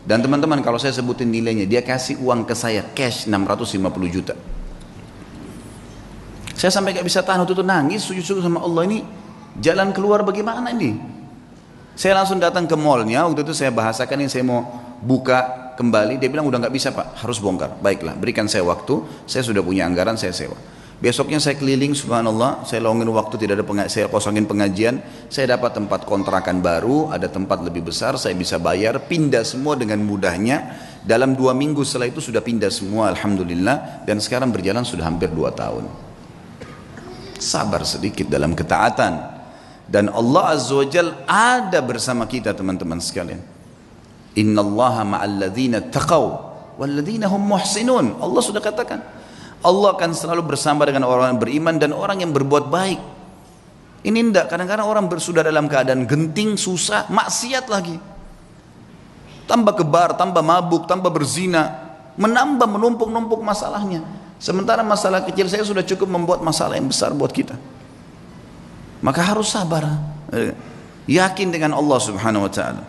Dan teman-teman kalau saya sebutin nilainya, dia kasih uang ke saya cash 650 juta. Saya sampai gak bisa tahan, waktu itu nangis sujud-sujud sama Allah, ini jalan keluar bagaimana ini? Saya langsung datang ke mallnya, waktu itu saya bahasakan ini saya mau buka kembali, dia bilang udah gak bisa Pak, harus bongkar. Baiklah, berikan saya waktu, saya sudah punya anggaran, saya sewa. Besoknya saya keliling, subhanallah, saya longin waktu, tidak ada saya kosongin pengajian, saya dapat tempat kontrakan baru, ada tempat lebih besar, saya bisa bayar, pindah semua dengan mudahnya. Dalam 2 minggu setelah itu sudah pindah semua, alhamdulillah, dan sekarang berjalan sudah hampir 2 tahun. Sabar sedikit dalam ketaatan, dan Allah Azza wa Jal ada bersama kita teman-teman sekalian. Innallaha ma'al ladzina taqaw wal ladzina hum muhsinun. Allah sudah katakan Allah akan selalu bersama dengan orang yang beriman dan orang yang berbuat baik. Ini enggak, kadang-kadang orang sudah dalam keadaan genting, susah, maksiat lagi, tambah kebar, tambah mabuk, tambah berzina, menambah menumpuk-numpuk masalahnya. Sementara masalah kecil saya sudah cukup membuat masalah yang besar buat kita. Maka harus sabar, yakin dengan Allah Subhanahu wa taala.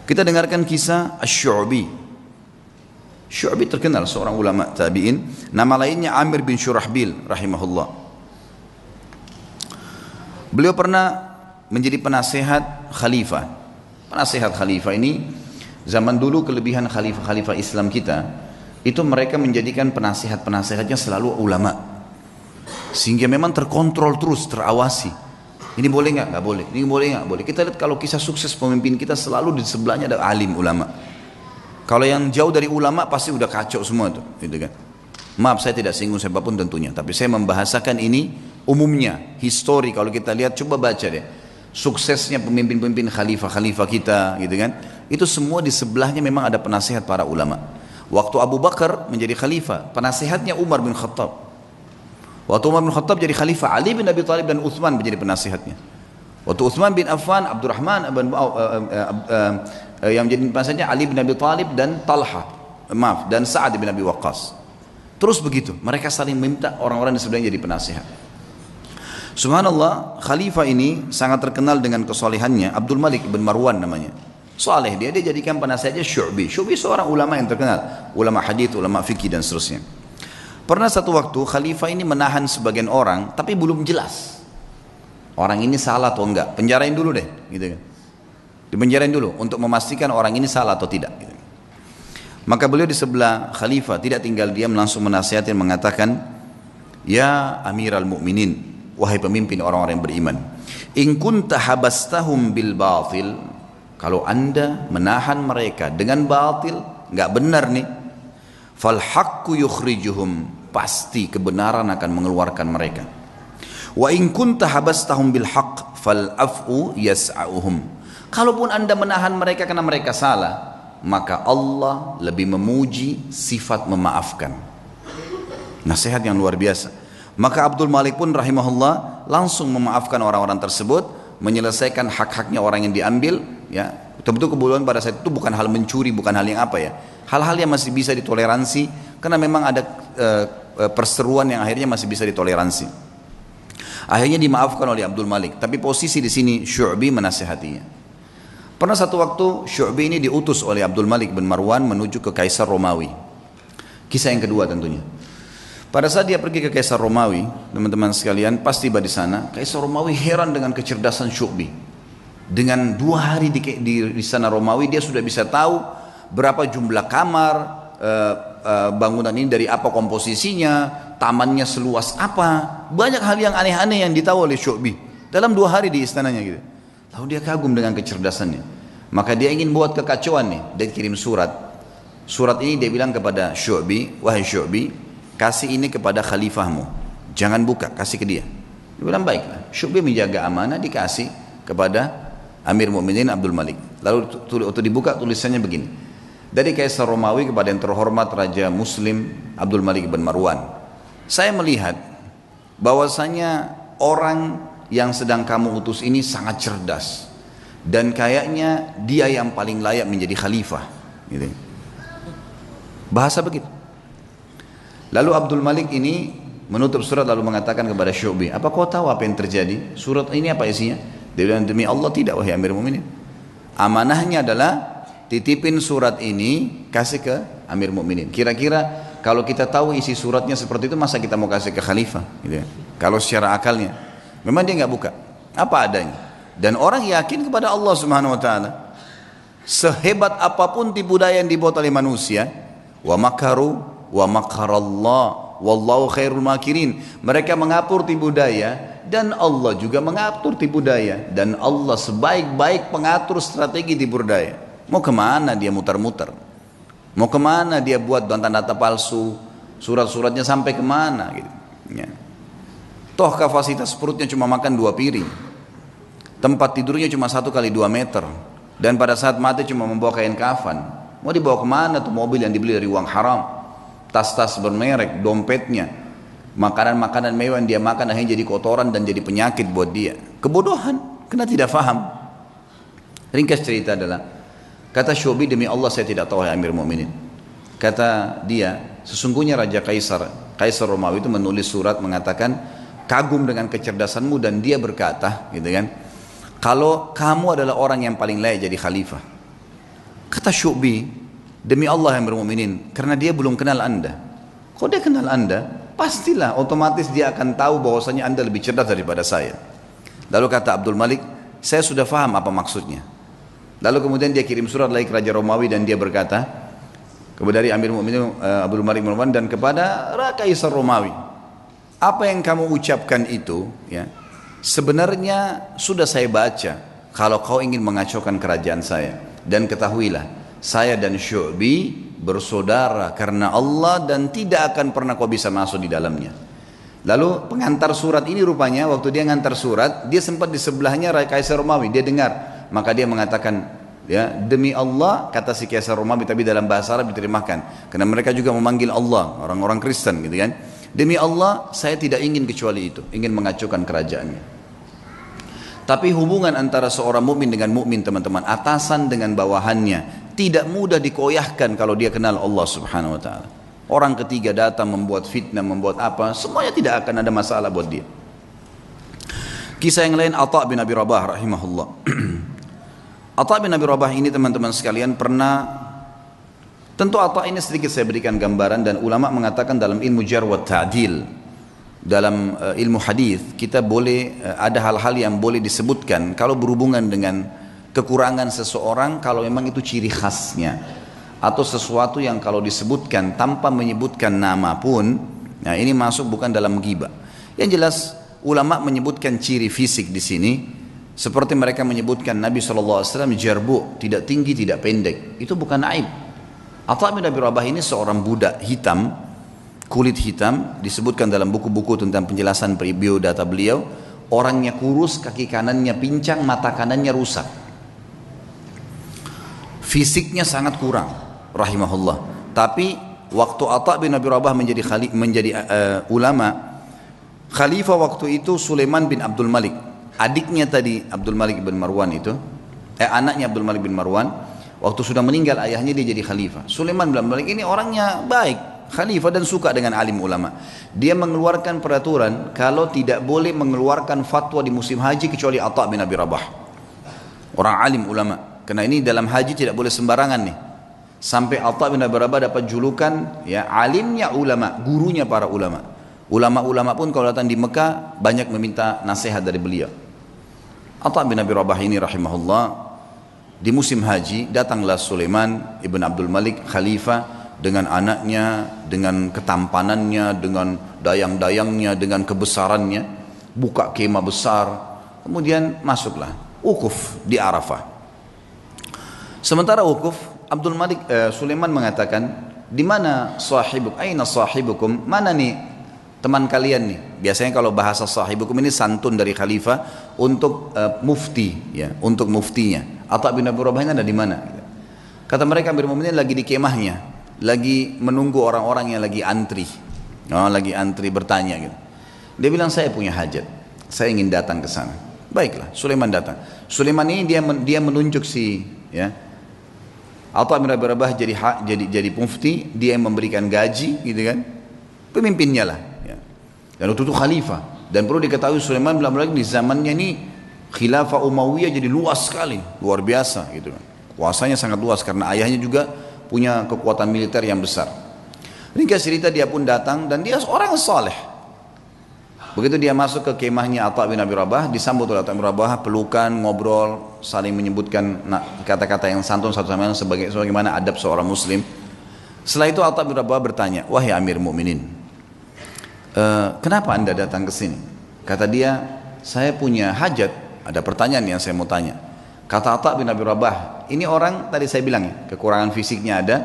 Kita dengarkan kisah Asy-Syu'bi. Syu'bi terkenal seorang ulama tabi'in, nama lainnya Amir bin Syurahbil rahimahullah. Beliau pernah menjadi penasehat khalifah. Penasehat khalifah ini zaman dulu kelebihan khalifah-khalifah Islam kita, itu mereka menjadikan penasehat-penasehatnya selalu ulama, sehingga memang terkontrol terus, terawasi. Ini boleh nggak? Nggak boleh. Ini boleh nggak? Boleh. Kita lihat kalau kisah sukses pemimpin kita selalu di sebelahnya ada alim ulama. Kalau yang jauh dari ulama pasti udah kacau semua tuh, gitu kan. Maaf saya tidak singgung siapapun tentunya, tapi saya membahasakan ini umumnya, histori. Kalau kita lihat coba baca deh, suksesnya pemimpin-pemimpin khalifah-khalifah kita, gitu kan. Itu semua di sebelahnya memang ada penasehat para ulama. Waktu Abu Bakar menjadi khalifah, penasehatnya Umar bin Khattab. Waktu Umar bin Khattab jadi khalifah, Ali bin Abi Thalib dan Uthman menjadi penasehatnya. Waktu Uthman bin Affan, Abdurrahman yang menjadi penasehatnya Ali bin Abi Thalib dan Talha, dan Sa'ad bin Abi Waqqas. Terus begitu, mereka saling minta orang-orang di sebelahnya jadi penasehat. Subhanallah, khalifah ini sangat terkenal dengan kesolehannya. Abdul Malik bin Marwan namanya. Saleh dia jadikan penasehatnya Syu'bi. Syu'bi seorang ulama yang terkenal, ulama hadits, ulama fikih dan seterusnya. Pernah satu waktu khalifah ini menahan sebagian orang, tapi belum jelas orang ini salah atau enggak. Penjarain dulu deh, gitu kan. Dipenjarain dulu untuk memastikan orang ini salah atau tidak. Gitu. Maka beliau di sebelah khalifah tidak tinggal diam, langsung menasihatin, mengatakan, ya Amiral Mukminin, wahai pemimpin orang-orang yang beriman, in kunta habastahum bil batil, kalau anda menahan mereka dengan batil, nggak benar nih, fal haqqu yukhrijuhum, pasti kebenaran akan mengeluarkan mereka. Wa in kunta habastahum bil haqq fal af'u yas'auhum, kalaupun anda menahan mereka karena mereka salah, maka Allah lebih memuji sifat memaafkan. Nasihat yang luar biasa. Maka Abdul Malik pun rahimahullah langsung memaafkan orang-orang tersebut, menyelesaikan hak-haknya orang yang diambil, ya. Betul-betul kebutuhan pada saat itu bukan hal mencuri, bukan hal yang apa ya, hal-hal yang masih bisa ditoleransi, karena memang ada perseruan yang akhirnya masih bisa ditoleransi. Akhirnya dimaafkan oleh Abdul Malik, tapi posisi di sini Syu'bi menasihatinya. Pernah satu waktu Syu'bi ini diutus oleh Abdul Malik bin Marwan menuju ke Kaisar Romawi. Kisah yang kedua tentunya. Pada saat dia pergi ke Kaisar Romawi, teman-teman sekalian, pas tiba di sana, Kaisar Romawi heran dengan kecerdasan Syu'bi. Dengan 2 hari di sana Romawi, dia sudah bisa tahu berapa jumlah kamar, bangunan ini dari apa komposisinya, tamannya seluas apa. Banyak hal yang aneh-aneh yang ditahu oleh Syu'bi dalam 2 hari di istananya gitu. Lalu dia kagum dengan kecerdasannya. Maka dia ingin buat kekacauan nih. Dia kirim surat. Surat ini dia bilang kepada Syu'bi, wahai Syu'bi, kasih ini kepada khalifahmu, jangan buka, kasih ke dia. Dia bilang baiklah. Syu'bi menjaga amanah, dikasih kepada Amir Mu'minin Abdul Malik. Lalu waktu dibuka tulisannya begini, dari Kaisar Romawi kepada yang terhormat Raja Muslim Abdul Malik bin Marwan, saya melihat bahwasanya orang yang sedang kamu utus ini sangat cerdas dan kayaknya dia yang paling layak menjadi khalifah gitu. Bahasa begitu. Lalu Abdul Malik ini menutup surat lalu mengatakan kepada Syu'bi, apa kau tahu apa yang terjadi? Surat ini apa isinya? Dia bilang, demi Allah tidak wahai Amir Mu'minin. Amanahnya adalah titipin surat ini kasih ke Amir Mu'minin. Kira-kira kalau kita tahu isi suratnya seperti itu, masa kita mau kasih ke khalifah gitu ya? Kalau secara akalnya memang dia nggak buka apa adanya. Dan orang yakin kepada Allah Subhanahu wa taala. Sehebat apapun tipu daya yang dibuat oleh manusia, wa makaru wa makarallah wallahu khairul makirin. Mereka mengatur tipu daya dan Allah juga mengatur tipu daya, dan Allah sebaik-baik pengatur strategi tipu daya. Mau kemana dia muter-muter, mau kemana dia buat data-data palsu, surat-suratnya sampai kemana gitu ya. Toh kapasitas perutnya cuma makan 2 piring, tempat tidurnya cuma 1 kali 2 meter, dan pada saat mati cuma membawa kain kafan. Mau dibawa kemana tuh mobil yang dibeli dari uang haram, tas-tas bermerek, dompetnya, makanan-makanan mewah yang dia makan akhirnya jadi kotoran dan jadi penyakit buat dia. Kebodohan, karena tidak faham. Ringkas cerita adalah, kata Syu'bi, demi Allah saya tidak tahu ya Amir Mu'minin. Kata dia, sesungguhnya Raja Kaisar Romawi itu menulis surat mengatakan kagum dengan kecerdasanmu, dan dia berkata gitu kan, kalau kamu adalah orang yang paling layak jadi khalifah. Kata Syu'bi, demi Allah yang bermukminin, karena dia belum kenal anda. Kalau dia kenal anda, pastilah otomatis dia akan tahu bahwasanya anda lebih cerdas daripada saya. Lalu kata Abdul Malik, saya sudah faham apa maksudnya. Lalu kemudian dia kirim surat lagi ke Raja Romawi, dan dia berkata kepada Amir Mu'minin Abdul Malik bin Marwan dan kepada Kaisar Romawi, apa yang kamu ucapkan itu ya, sebenarnya sudah saya baca. Kalau kau ingin mengacaukan kerajaan saya, dan ketahuilah saya dan Syu'bi bersaudara karena Allah, dan tidak akan pernah kau bisa masuk di dalamnya. Lalu pengantar surat ini rupanya waktu dia ngantar surat, dia sempat di sebelahnya Kaisar Romawi, dia dengar. Maka dia mengatakan, ya demi Allah, kata si Kaisar Romawi, tapi dalam bahasa Arab diterjemahkan, karena mereka juga memanggil Allah, orang-orang Kristen gitu kan. Demi Allah, saya tidak ingin kecuali itu, ingin mengacaukan kerajaannya. Tapi hubungan antara seorang mukmin dengan mukmin, teman-teman, atasan dengan bawahannya, tidak mudah dikoyahkan kalau dia kenal Allah Subhanahu wa taala. Orang ketiga datang membuat fitnah, membuat apa, semuanya tidak akan ada masalah buat dia. Kisah yang lain, Atha bin Abi Rabah rahimahullah. Atha bin Abi Rabah ini teman-teman sekalian pernah, tentu Atha ini sedikit saya berikan gambaran, dan ulama mengatakan dalam ilmu jarh wa ta'dil, dalam ilmu hadis kita boleh ada hal-hal yang boleh disebutkan kalau berhubungan dengan kekurangan seseorang, kalau memang itu ciri khasnya, atau sesuatu yang kalau disebutkan tanpa menyebutkan nama pun, nah ini masuk bukan dalam ghibah. Yang jelas ulama menyebutkan ciri fisik di sini, seperti mereka menyebutkan Nabi SAW jarbu, tidak tinggi tidak pendek, itu bukan aib. Atha bin Abi Rabah ini seorang budak hitam, kulit hitam, disebutkan dalam buku-buku tentang penjelasan biodata beliau, orangnya kurus, kaki kanannya pincang, mata kanannya rusak, fisiknya sangat kurang rahimahullah. Tapi waktu Atha bin Abi Rabah menjadi ulama, khalifah waktu itu Sulaiman bin Abdul Malik, adiknya tadi Abdul Malik bin Marwan itu, anaknya Abdul Malik bin Marwan, waktu sudah meninggal ayahnya dia jadi khalifah. Sulaiman bin Abdul Malik ini orangnya baik, khalifah dan suka dengan alim ulama. Dia mengeluarkan peraturan kalau tidak boleh mengeluarkan fatwa di musim haji kecuali Atha bin Abi Rabah, orang alim ulama. Karena ini dalam haji tidak boleh sembarangan nih. Sampai Atha bin Abi Rabah dapat julukan ya alimnya ulama, gurunya para ulama. Ulama-ulama pun kalau datang di Mekah banyak meminta nasihat dari beliau. Atha bin Abi Rabah ini rahimahullah di musim haji datanglah Sulaiman ibn Abdul Malik khalifah dengan anaknya, dengan ketampanannya, dengan dayang-dayangnya, dengan kebesarannya, buka kemah besar, kemudian masuklah wukuf di Arafah. Sementara wukuf, Sulaiman mengatakan, di mana sahibuk, aina sahibukum, mana nih teman kalian nih? Biasanya kalau bahasa sahibukum ini santun dari khalifah untuk mufti, ya, untuk muftinya. Atha bin Abi Rabah ini ada di mana? Kata mereka, Amirul Mukminin lagi di kemahnya, lagi menunggu orang-orang yang lagi antri, lagi antri bertanya gitu. Dia bilang, saya punya hajat, saya ingin datang ke sana. Baiklah, Sulaiman datang. Sulaiman ini dia menunjuk si, ya, Atha bin Abi Rabah jadi mufti, dia yang memberikan gaji, gitu kan, pemimpinnya lah. Ya. Dan itu khalifah. Dan perlu diketahui Sulaiman belum lagi di zamannya ini khilafah Umayyah jadi luas sekali, luar biasa, gitu kan. Kuasanya sangat luas karena ayahnya juga punya kekuatan militer yang besar. Ringkas cerita dia pun datang dan dia seorang saleh. Begitu dia masuk ke kemahnya Atha bin Abi Rabah, disambut oleh Atha bin Abi Rabah, pelukan, ngobrol, saling menyebutkan kata-kata yang santun satu sama lain sebagaimana adab seorang muslim. Setelah itu Atha bin Abi Rabah bertanya, wahai Amir Mukminin, kenapa anda datang ke sini? Kata dia, saya punya hajat, ada pertanyaan yang saya mau tanya. Kata Atha bin Abi Rabah, ini orang tadi saya bilang ya, kekurangan fisiknya ada,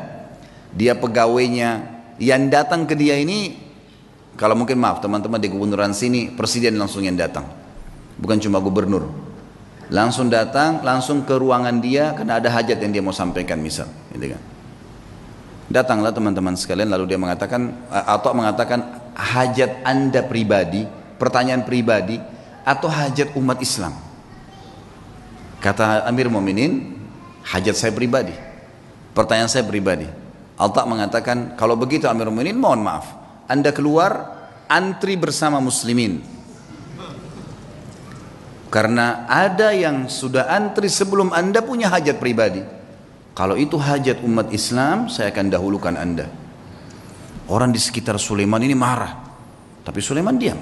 dia pegawainya, yang datang ke dia ini, kalau mungkin maaf teman-teman di gubernuran sini, presiden langsung yang datang, bukan cuma gubernur, langsung datang, langsung ke ruangan dia karena ada hajat yang dia mau sampaikan misal, gitu kan. Datanglah teman-teman sekalian, lalu dia mengatakan, atau mengatakan hajat anda pribadi, pertanyaan pribadi, atau hajat umat Islam? Kata Amir Mu'minin, hajat saya pribadi, pertanyaan saya pribadi. Atha mengatakan, kalau begitu Amir Mu'minin, mohon maaf, anda keluar antri bersama muslimin, karena ada yang sudah antri sebelum anda punya hajat pribadi. Kalau itu hajat umat Islam, saya akan dahulukan anda. Orang di sekitar Sulaiman ini marah, tapi Sulaiman diam,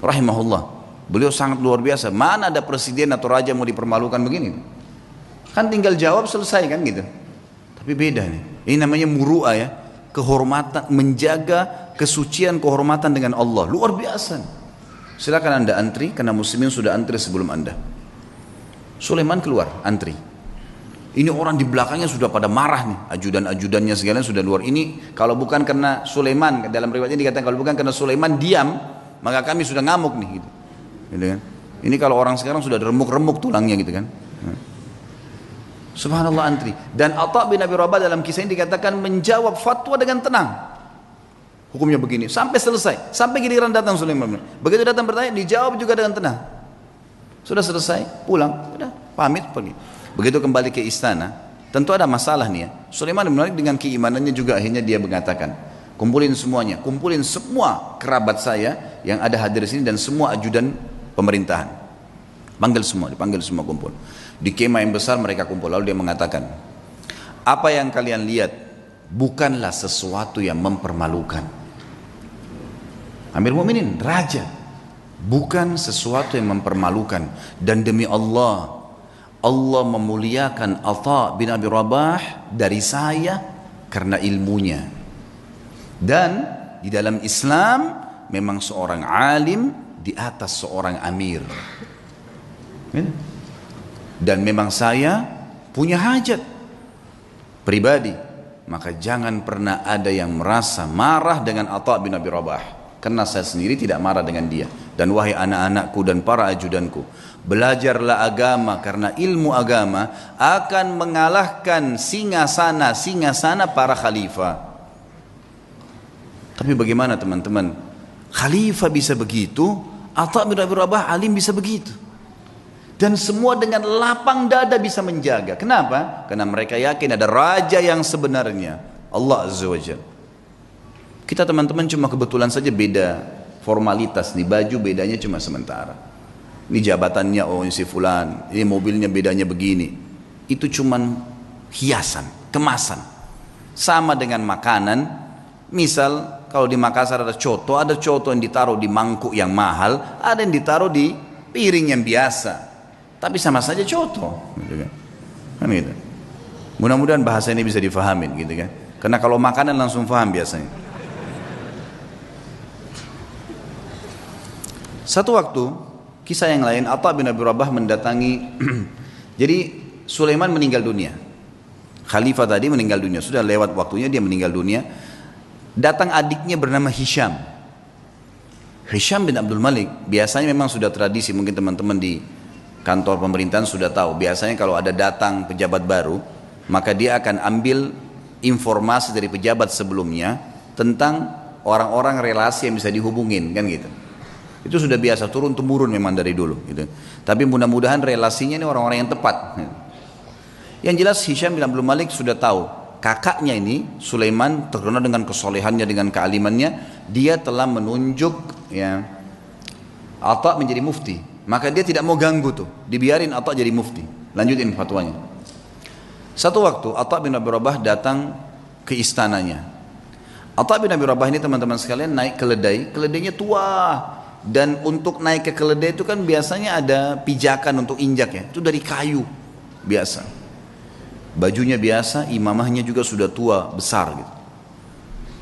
rahimahullah. Beliau sangat luar biasa. Mana ada presiden atau raja mau dipermalukan begini? Kan tinggal jawab selesai kan gitu. Tapi beda nih, ini namanya muru'ah ya, kehormatan, menjaga kesucian kehormatan dengan Allah, luar biasa. Silakan anda antri, karena muslimin sudah antri sebelum anda. Sulaiman keluar antri, ini orang di belakangnya sudah pada marah nih, ajudan-ajudannya segala sudah luar. Ini kalau bukan karena Sulaiman, dalam riwayatnya dikatakan kalau bukan karena Sulaiman diam, maka kami sudah ngamuk nih gitu. Gitu kan? Ini kalau orang sekarang sudah remuk-remuk tulangnya gitu kan. Subhanallah antri. Dan Atha bin Abi Rabah dalam kisah ini dikatakan menjawab fatwa dengan tenang. Hukumnya begini sampai selesai, sampai giliran datang Sulaiman. Begitu datang bertanya, dijawab juga dengan tenang. Sudah selesai, pulang, sudah pamit pergi. Begitu kembali ke istana, tentu ada masalah nih ya. Sulaiman menarik dengan keimanannya juga, akhirnya dia mengatakan, kumpulin semuanya, kumpulin semua kerabat saya yang ada hadir di sini dan semua ajudan pemerintahan. Dipanggil semua kumpul. Di kemah yang besar mereka kumpul, lalu dia mengatakan, apa yang kalian lihat bukanlah sesuatu yang mempermalukan. Amir Mu'minin, raja, bukan sesuatu yang mempermalukan. Dan demi Allah, Allah memuliakan Atha bin Abi Rabah dari saya karena ilmunya. Dan di dalam Islam memang seorang alim di atas seorang amir. Dan memang saya punya hajat pribadi, maka jangan pernah ada yang merasa marah dengan Atha bin Abi Rabah, karena saya sendiri tidak marah dengan dia. Dan wahai anak-anakku dan para ajudanku, belajarlah agama, karena ilmu agama akan mengalahkan singasana para khalifah. Tapi bagaimana teman-teman, khalifah bisa begitu, Atha bin Abi Rabah alim bisa begitu, dan semua dengan lapang dada bisa menjaga. Kenapa? Karena mereka yakin ada raja yang sebenarnya, Allah Azza wa Jalla. Kita teman-teman cuma kebetulan saja beda formalitas nih, baju bedanya cuma sementara. Ini jabatannya, oh ini si fulan, ini mobilnya bedanya begini. Itu cuma hiasan, kemasan. Sama dengan makanan, misal kalau di Makassar ada coto yang ditaruh di mangkuk yang mahal, ada yang ditaruh di piring yang biasa, tapi sama saja coto, gitu kan gitu. Mudah-mudahan bahasa ini bisa difahamin, gitu kan, karena kalau makanan langsung paham biasanya. Satu waktu, kisah yang lain, Atha bin Abi Rabah mendatangi jadi Sulaiman meninggal dunia, Khalifah tadi meninggal dunia, sudah lewat waktunya dia meninggal dunia. Datang adiknya bernama Hisham bin Abdul Malik. Biasanya memang sudah tradisi, mungkin teman-teman di kantor pemerintahan sudah tahu, biasanya kalau ada datang pejabat baru, maka dia akan ambil informasi dari pejabat sebelumnya tentang orang-orang relasi yang bisa dihubungin, kan gitu. Itu sudah biasa, turun temurun memang dari dulu gitu. Tapi mudah-mudahan relasinya ini orang-orang yang tepat. Yang jelas Hisham bin Abdul Malik sudah tahu kakaknya ini Sulaiman terkenal dengan kesolehannya, dengan kealimannya, dia telah menunjuk ya Atha menjadi mufti. Maka dia tidak mau ganggu tuh, dibiarin Atha jadi mufti, lanjutin fatwanya. Satu waktu Atha bin Abi Rabah datang ke istananya. Atha bin Abi Rabah ini teman-teman sekalian naik keledai, keledainya tua, dan untuk naik ke keledai itu kan biasanya ada pijakan untuk injak ya, itu dari kayu biasa. Bajunya biasa, imamahnya juga sudah tua, besar gitu.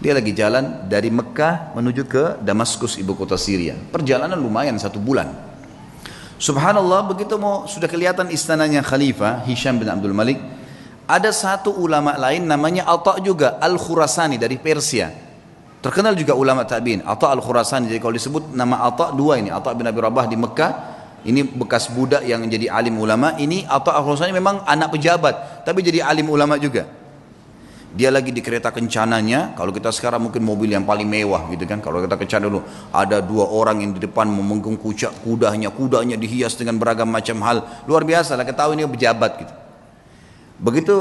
Dia lagi jalan dari Mekah menuju ke Damaskus, ibu kota Syria. Perjalanan lumayan 1 bulan. Subhanallah, begitu mau sudah kelihatan istananya Khalifah Hisham bin Abdul Malik, ada satu ulama lain namanya Atha juga Al-Khurasani dari Persia. Terkenal juga ulama tabi'in, Atha Al-Khurasani. Jadi kalau disebut nama Atha dua ini, Atha bin Abi Rabah di Mekah, ini bekas budak yang jadi alim ulama. Ini Atha Al-Khurasani memang anak pejabat, tapi jadi alim ulama juga. Dia lagi di kereta kencananya. Kalau kita sekarang mungkin mobil yang paling mewah gitu kan. Kalau kita kencana dulu, ada 2 orang yang di depan memegang kudanya dihias dengan beragam macam hal. Luar biasa lah, kita tahu ini pejabat gitu. Begitu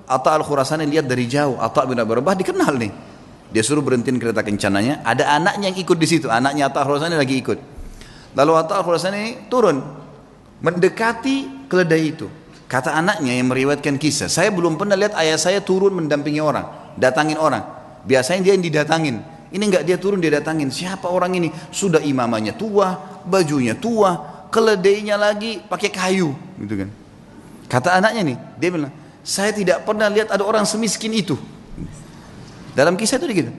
Atha Al-Khurasani lihat dari jauh, Atha bin Abi Rabah dikenal nih. Dia suruh berhentiin kereta kencananya. Ada anaknya yang ikut di situ, anaknya Atha Al-Khurasani lagi ikut. Lalu Atha Al-Khurasani turun mendekati keledai itu. Kata anaknya yang meriwayatkan kisah, saya belum pernah lihat ayah saya turun mendampingi orang, datangin orang. Biasanya dia yang didatangin. Ini enggak, dia turun dia datangin. Siapa orang ini? Sudah imamanya tua, bajunya tua, keledainya lagi pakai kayu, gitu kan. Kata anaknya nih, dia bilang, saya tidak pernah lihat ada orang semiskin itu. Dalam kisah itu gitu.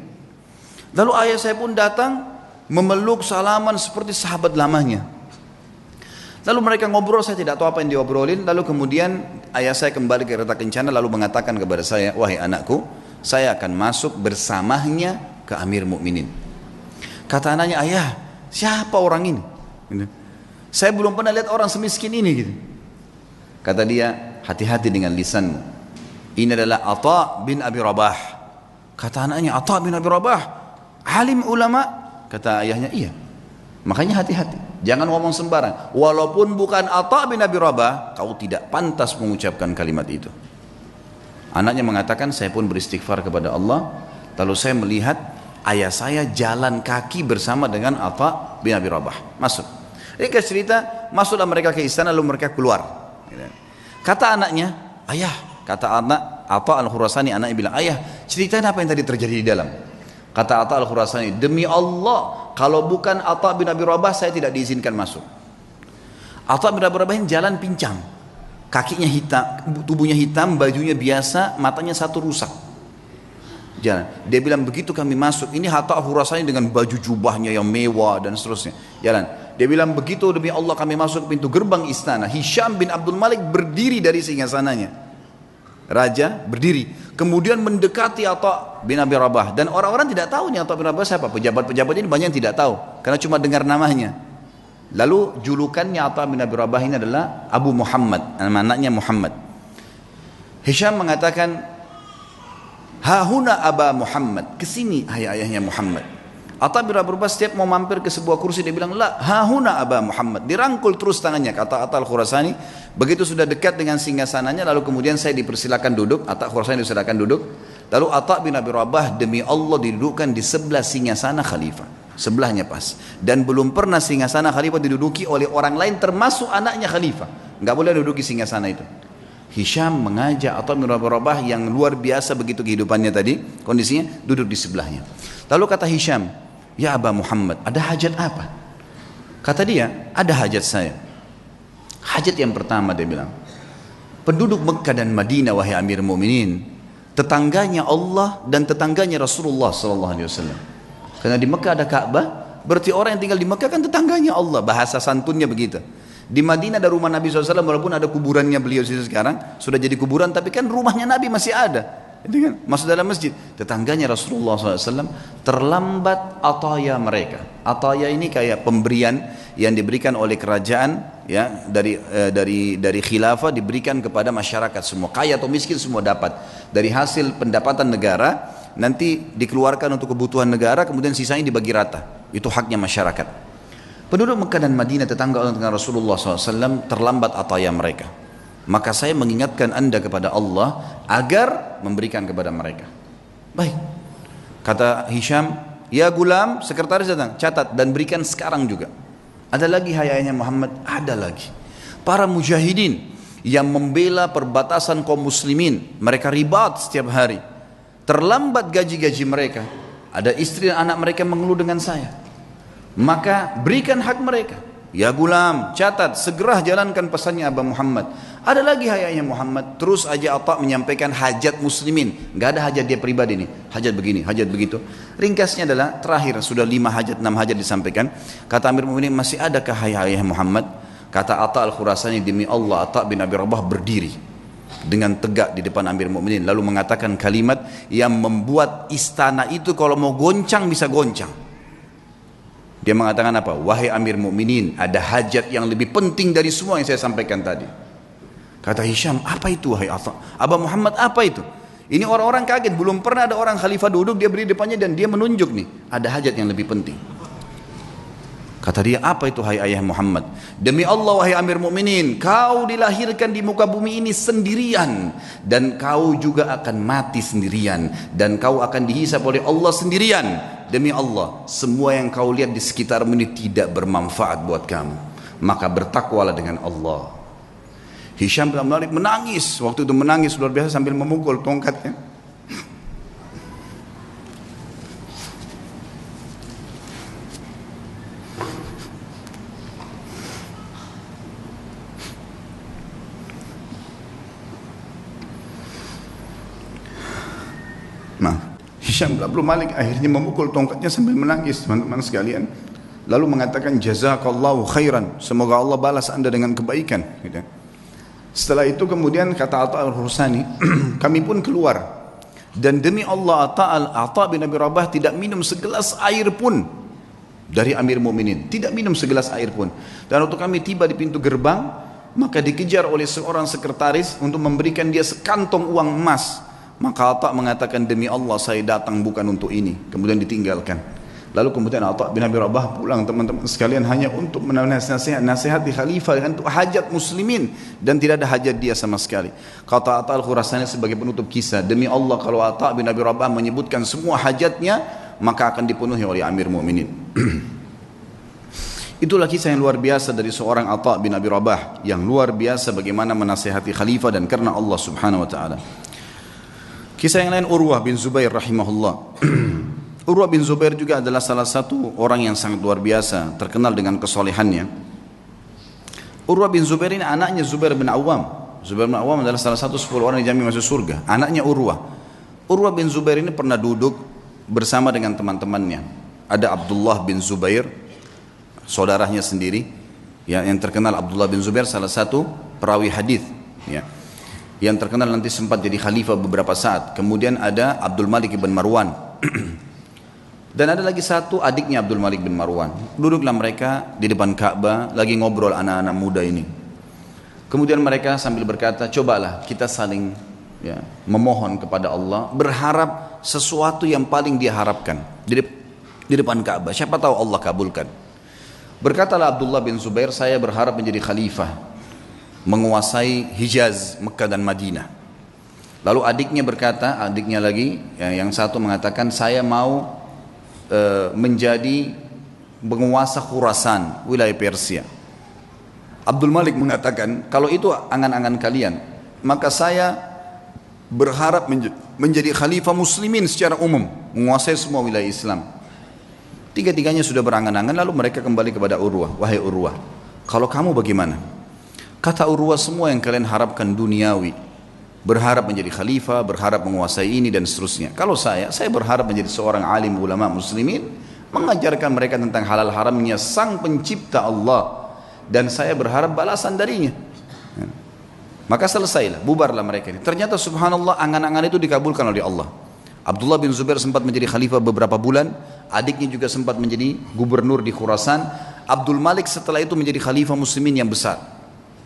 Lalu ayah saya pun datang memeluk salaman seperti sahabat lamanya. Lalu mereka ngobrol, saya tidak tahu apa yang diobrolin. Lalu kemudian ayah saya kembali ke kereta kencana lalu mengatakan kepada saya, wahai anakku, saya akan masuk bersamanya ke Amir Mukminin. Kata anaknya, ayah, siapa orang ini? Saya belum pernah lihat orang semiskin ini gitu. Kata dia, hati-hati dengan lisanmu. Ini adalah Atha bin Abi Rabah. Kata anaknya, Atha bin Abi Rabah, alim ulama. Kata ayahnya, iya. Makanya hati-hati, jangan ngomong sembarang. Walaupun bukan Atha bin Abi Rabah, kau tidak pantas mengucapkan kalimat itu. Anaknya mengatakan, saya pun beristighfar kepada Allah. Lalu saya melihat ayah saya jalan kaki bersama dengan Atha bin Abi Rabah. Masuk. Ini cerita, masuklah mereka ke istana lalu mereka keluar. Kata anaknya, ayah, kata anak Atha Al-Khurasani, anaknya bilang, ayah, ceritain apa yang tadi terjadi di dalam. Kata Atha Al-Khurasani, demi Allah, kalau bukan Atha bin Abi Rabah, saya tidak diizinkan masuk. Atha bin Abi Rabah jalan pincang, kakinya hitam, tubuhnya hitam, bajunya biasa, matanya satu rusak. Jalan. Dia bilang, begitu kami masuk, ini Atha Al-Khurasani dengan baju jubahnya yang mewah dan seterusnya. Jalan. Dia bilang, begitu demi Allah kami masuk pintu gerbang istana, Hisham bin Abdul Malik berdiri dari singgasananya. Raja berdiri, kemudian mendekati Atha bin Abi Rabah, dan orang-orang tidak tahu nih Atha bin Abi Rabah siapa. Pejabat-pejabat ini banyak yang tidak tahu karena cuma dengar namanya. Lalu julukannya Atha bin Abi Rabah ini adalah Abu Muhammad, anaknya Muhammad. Hisham mengatakan, hahuna Aba Muhammad, kesini ayahnya Muhammad. Atha bin Abi Rabah setiap mau mampir ke sebuah kursi dia bilang, la hahuna Aba Muhammad, dirangkul terus tangannya. Kata Atha Al-Khurasani, begitu sudah dekat dengan singgasananya, lalu kemudian saya dipersilakan duduk. Atha Al-Khurasani dipersilakan duduk. Lalu Atha bin Abi Rabah demi Allah didudukkan di sebelah singgasana khalifah, sebelahnya pas. Dan belum pernah singgasana khalifah diduduki oleh orang lain termasuk anaknya khalifah. Enggak boleh duduki singgasana itu. Hisham mengajak Atha bin Rabah yang luar biasa begitu kehidupannya tadi, kondisinya duduk di sebelahnya. Lalu kata Hisham, ya Aba Muhammad, ada hajat apa? Kata dia, ada hajat saya. Hajat yang pertama dia bilang, penduduk Mekah dan Madinah wahai Amir Mu'minin, tetangganya Allah dan tetangganya Rasulullah SAW. Karena di Mekah ada Ka'bah, berarti orang yang tinggal di Mekah kan tetangganya Allah, bahasa santunnya begitu. Di Madinah ada rumah Nabi SAW, walaupun ada kuburannya beliau sekarang, sudah jadi kuburan, tapi kan rumahnya Nabi masih ada. Itu kan masuk dalam masjid. Tetangganya Rasulullah SAW terlambat ataya mereka. Ataya ini kayak pemberian yang diberikan oleh kerajaan, ya, dari khilafah diberikan kepada masyarakat semua, kaya atau miskin semua dapat dari hasil pendapatan negara, nanti dikeluarkan untuk kebutuhan negara, kemudian sisanya dibagi rata. Itu haknya masyarakat. Penduduk Mekah dan Madinah tetangga dengan Rasulullah SAW terlambat ataya mereka. Maka saya mengingatkan anda kepada Allah agar memberikan kepada mereka. Baik. Kata Hisham, ya gulam, sekretaris datang, catat dan berikan sekarang juga. Ada lagi hayanya Muhammad? Ada lagi. Para mujahidin yang membela perbatasan kaum muslimin, mereka ribat setiap hari. Terlambat gaji-gaji mereka. Ada istri dan anak mereka mengeluh dengan saya. Maka berikan hak mereka. Ya gulam, catat, segera jalankan pesannya Aba Muhammad. Ada lagi hayanya Muhammad. Terus aja Atha menyampaikan hajat muslimin. Gak ada hajat dia pribadi nih, hajat begini, hajat begitu. Ringkasnya adalah terakhir, sudah 5 hajat, 6 hajat disampaikan. Kata Amir Mu'minin, masih adakah hayat Muhammad? Kata Atha Al-Khurasani, demi Allah Atha bin Abi Rabah berdiri dengan tegak di depan Amir Mu'minin, lalu mengatakan kalimat yang membuat istana itu kalau mau goncang bisa goncang. Dia mengatakan apa? Wahai Amir Mu'minin, ada hajat yang lebih penting dari semua yang saya sampaikan tadi. Kata Hisham, apa itu wahai Atha? Aba Muhammad, apa itu? Ini orang-orang kaget, belum pernah ada orang khalifah duduk, dia berdiri depannya dan dia menunjuk nih, ada hajat yang lebih penting. Kata dia, apa itu hai ayah Muhammad? Demi Allah wahai Amir Mu'minin, kau dilahirkan di muka bumi ini sendirian, dan kau juga akan mati sendirian, dan kau akan dihisab oleh Allah sendirian. Demi Allah, semua yang kau lihat di sekitarmu ini tidak bermanfaat buat kamu, maka bertakwalah dengan Allah. Hisham bin Malik menangis, waktu itu menangis luar biasa sambil memukul tongkatnya. Hisham bin Malik akhirnya memukul tongkatnya sambil menangis, teman-teman sekalian. Lalu mengatakan jazakallahu khairan, semoga Allah balas anda dengan kebaikan, gitu. Setelah itu kemudian kata Atha Al-Khurasani, kami pun keluar, dan demi Allah Atha bin Abi Rabah tidak minum segelas air pun dari Amir Mu'minin, tidak minum segelas air pun. Dan waktu kami tiba di pintu gerbang, maka dikejar oleh seorang sekretaris untuk memberikan dia sekantong uang emas. Maka Atha mengatakan, demi Allah saya datang bukan untuk ini. Kemudian ditinggalkan. Lalu kemudian Atha bin Abi Rabah pulang, teman-teman sekalian, hanya untuk nasihat di khalifah untuk hajat muslimin, dan tidak ada hajat dia sama sekali. Kata Atha Al-Khurasani sebagai penutup kisah, demi Allah kalau Atha bin Abi Rabah menyebutkan semua hajatnya, maka akan dipenuhi oleh Amir Mu'minin. Itulah kisah yang luar biasa dari seorang Atha bin Abi Rabah, yang luar biasa bagaimana menasihati khalifah dan karena Allah subhanahu wa ta'ala. Kisah yang lain, Urwah bin Zubair rahimahullah. Urwah bin Zubair juga adalah salah satu orang yang sangat luar biasa, terkenal dengan kesolehannya. Urwah bin Zubair ini anaknya Zubair bin Awam. Zubair bin Awam adalah salah satu 10 orang yang dijamin masuk surga. Anaknya Urwah. Urwah bin Zubair ini pernah duduk bersama dengan teman-temannya. Ada Abdullah bin Zubair, saudaranya sendiri, ya, yang terkenal. Abdullah bin Zubair salah satu perawi hadis, ya, yang terkenal nanti sempat jadi khalifah beberapa saat. Kemudian ada Abdul Malik bin Marwan. Dan ada lagi satu adiknya Abdul Malik bin Marwan. Duduklah mereka di depan Ka'bah, lagi ngobrol anak-anak muda ini. Kemudian mereka sambil berkata, cobalah kita saling, ya, memohon kepada Allah, berharap sesuatu yang paling dia harapkan di depan Ka'bah. Siapa tahu Allah kabulkan. Berkatalah Abdullah bin Zubair, saya berharap menjadi khalifah, menguasai Hijaz, Mekah dan Madinah. Lalu adiknya berkata, adiknya lagi, yang satu mengatakan, saya mau menjadi penguasa Khurasan, wilayah Persia. Abdul Malik mengatakan, kalau itu angan-angan kalian, maka saya berharap menjadi khalifah muslimin secara umum, menguasai semua wilayah Islam. Tiga-tiganya sudah berangan-angan, lalu mereka kembali kepada Urwah. Wahai Urwah, kalau kamu bagaimana? Kata Urwah, semua yang kalian harapkan duniawi, berharap menjadi khalifah, berharap menguasai ini dan seterusnya. Kalau saya berharap menjadi seorang alim ulama muslimin, mengajarkan mereka tentang halal haramnya sang pencipta Allah, dan saya berharap balasan darinya. Maka selesailah, bubarlah mereka ini. Ternyata subhanallah, angan-angan itu dikabulkan oleh Allah. Abdullah bin Zubair sempat menjadi khalifah beberapa bulan, adiknya juga sempat menjadi gubernur di Khurasan. Abdul Malik setelah itu menjadi khalifah muslimin yang besar.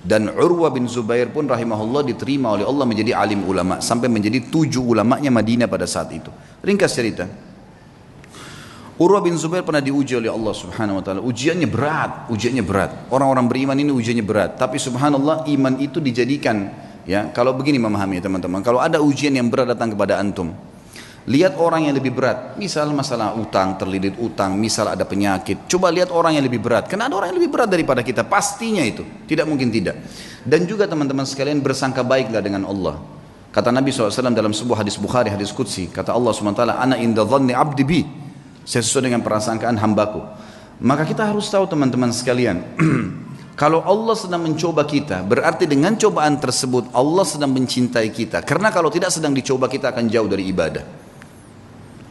Dan Urwah bin Zubair pun rahimahullah diterima oleh Allah menjadi alim ulama, sampai menjadi 7 ulamanya Madinah pada saat itu. Ringkas cerita, Urwah bin Zubair pernah diuji oleh Allah subhanahu wa ta'ala. Ujiannya berat. Orang-orang beriman ini ujiannya berat. Tapi subhanallah, iman itu dijadikan, ya, kalau begini memahami teman-teman, kalau ada ujian yang berat datang kepada antum, lihat orang yang lebih berat. Misal masalah utang, terlilit utang, misal ada penyakit, coba lihat orang yang lebih berat. Karena ada orang yang lebih berat daripada kita, pastinya itu, tidak mungkin tidak. Dan juga teman-teman sekalian, bersangka baiklah dengan Allah. Kata Nabi SAW dalam sebuah hadis Bukhari, hadis Qudsi, kata Allah SWT, ana inda dhanni abdi bi, saya sesuai dengan prasangkaan hambaku. Maka kita harus tahu teman-teman sekalian, kalau Allah sedang mencoba kita, berarti dengan cobaan tersebut Allah sedang mencintai kita. Karena kalau tidak sedang dicoba, kita akan jauh dari ibadah.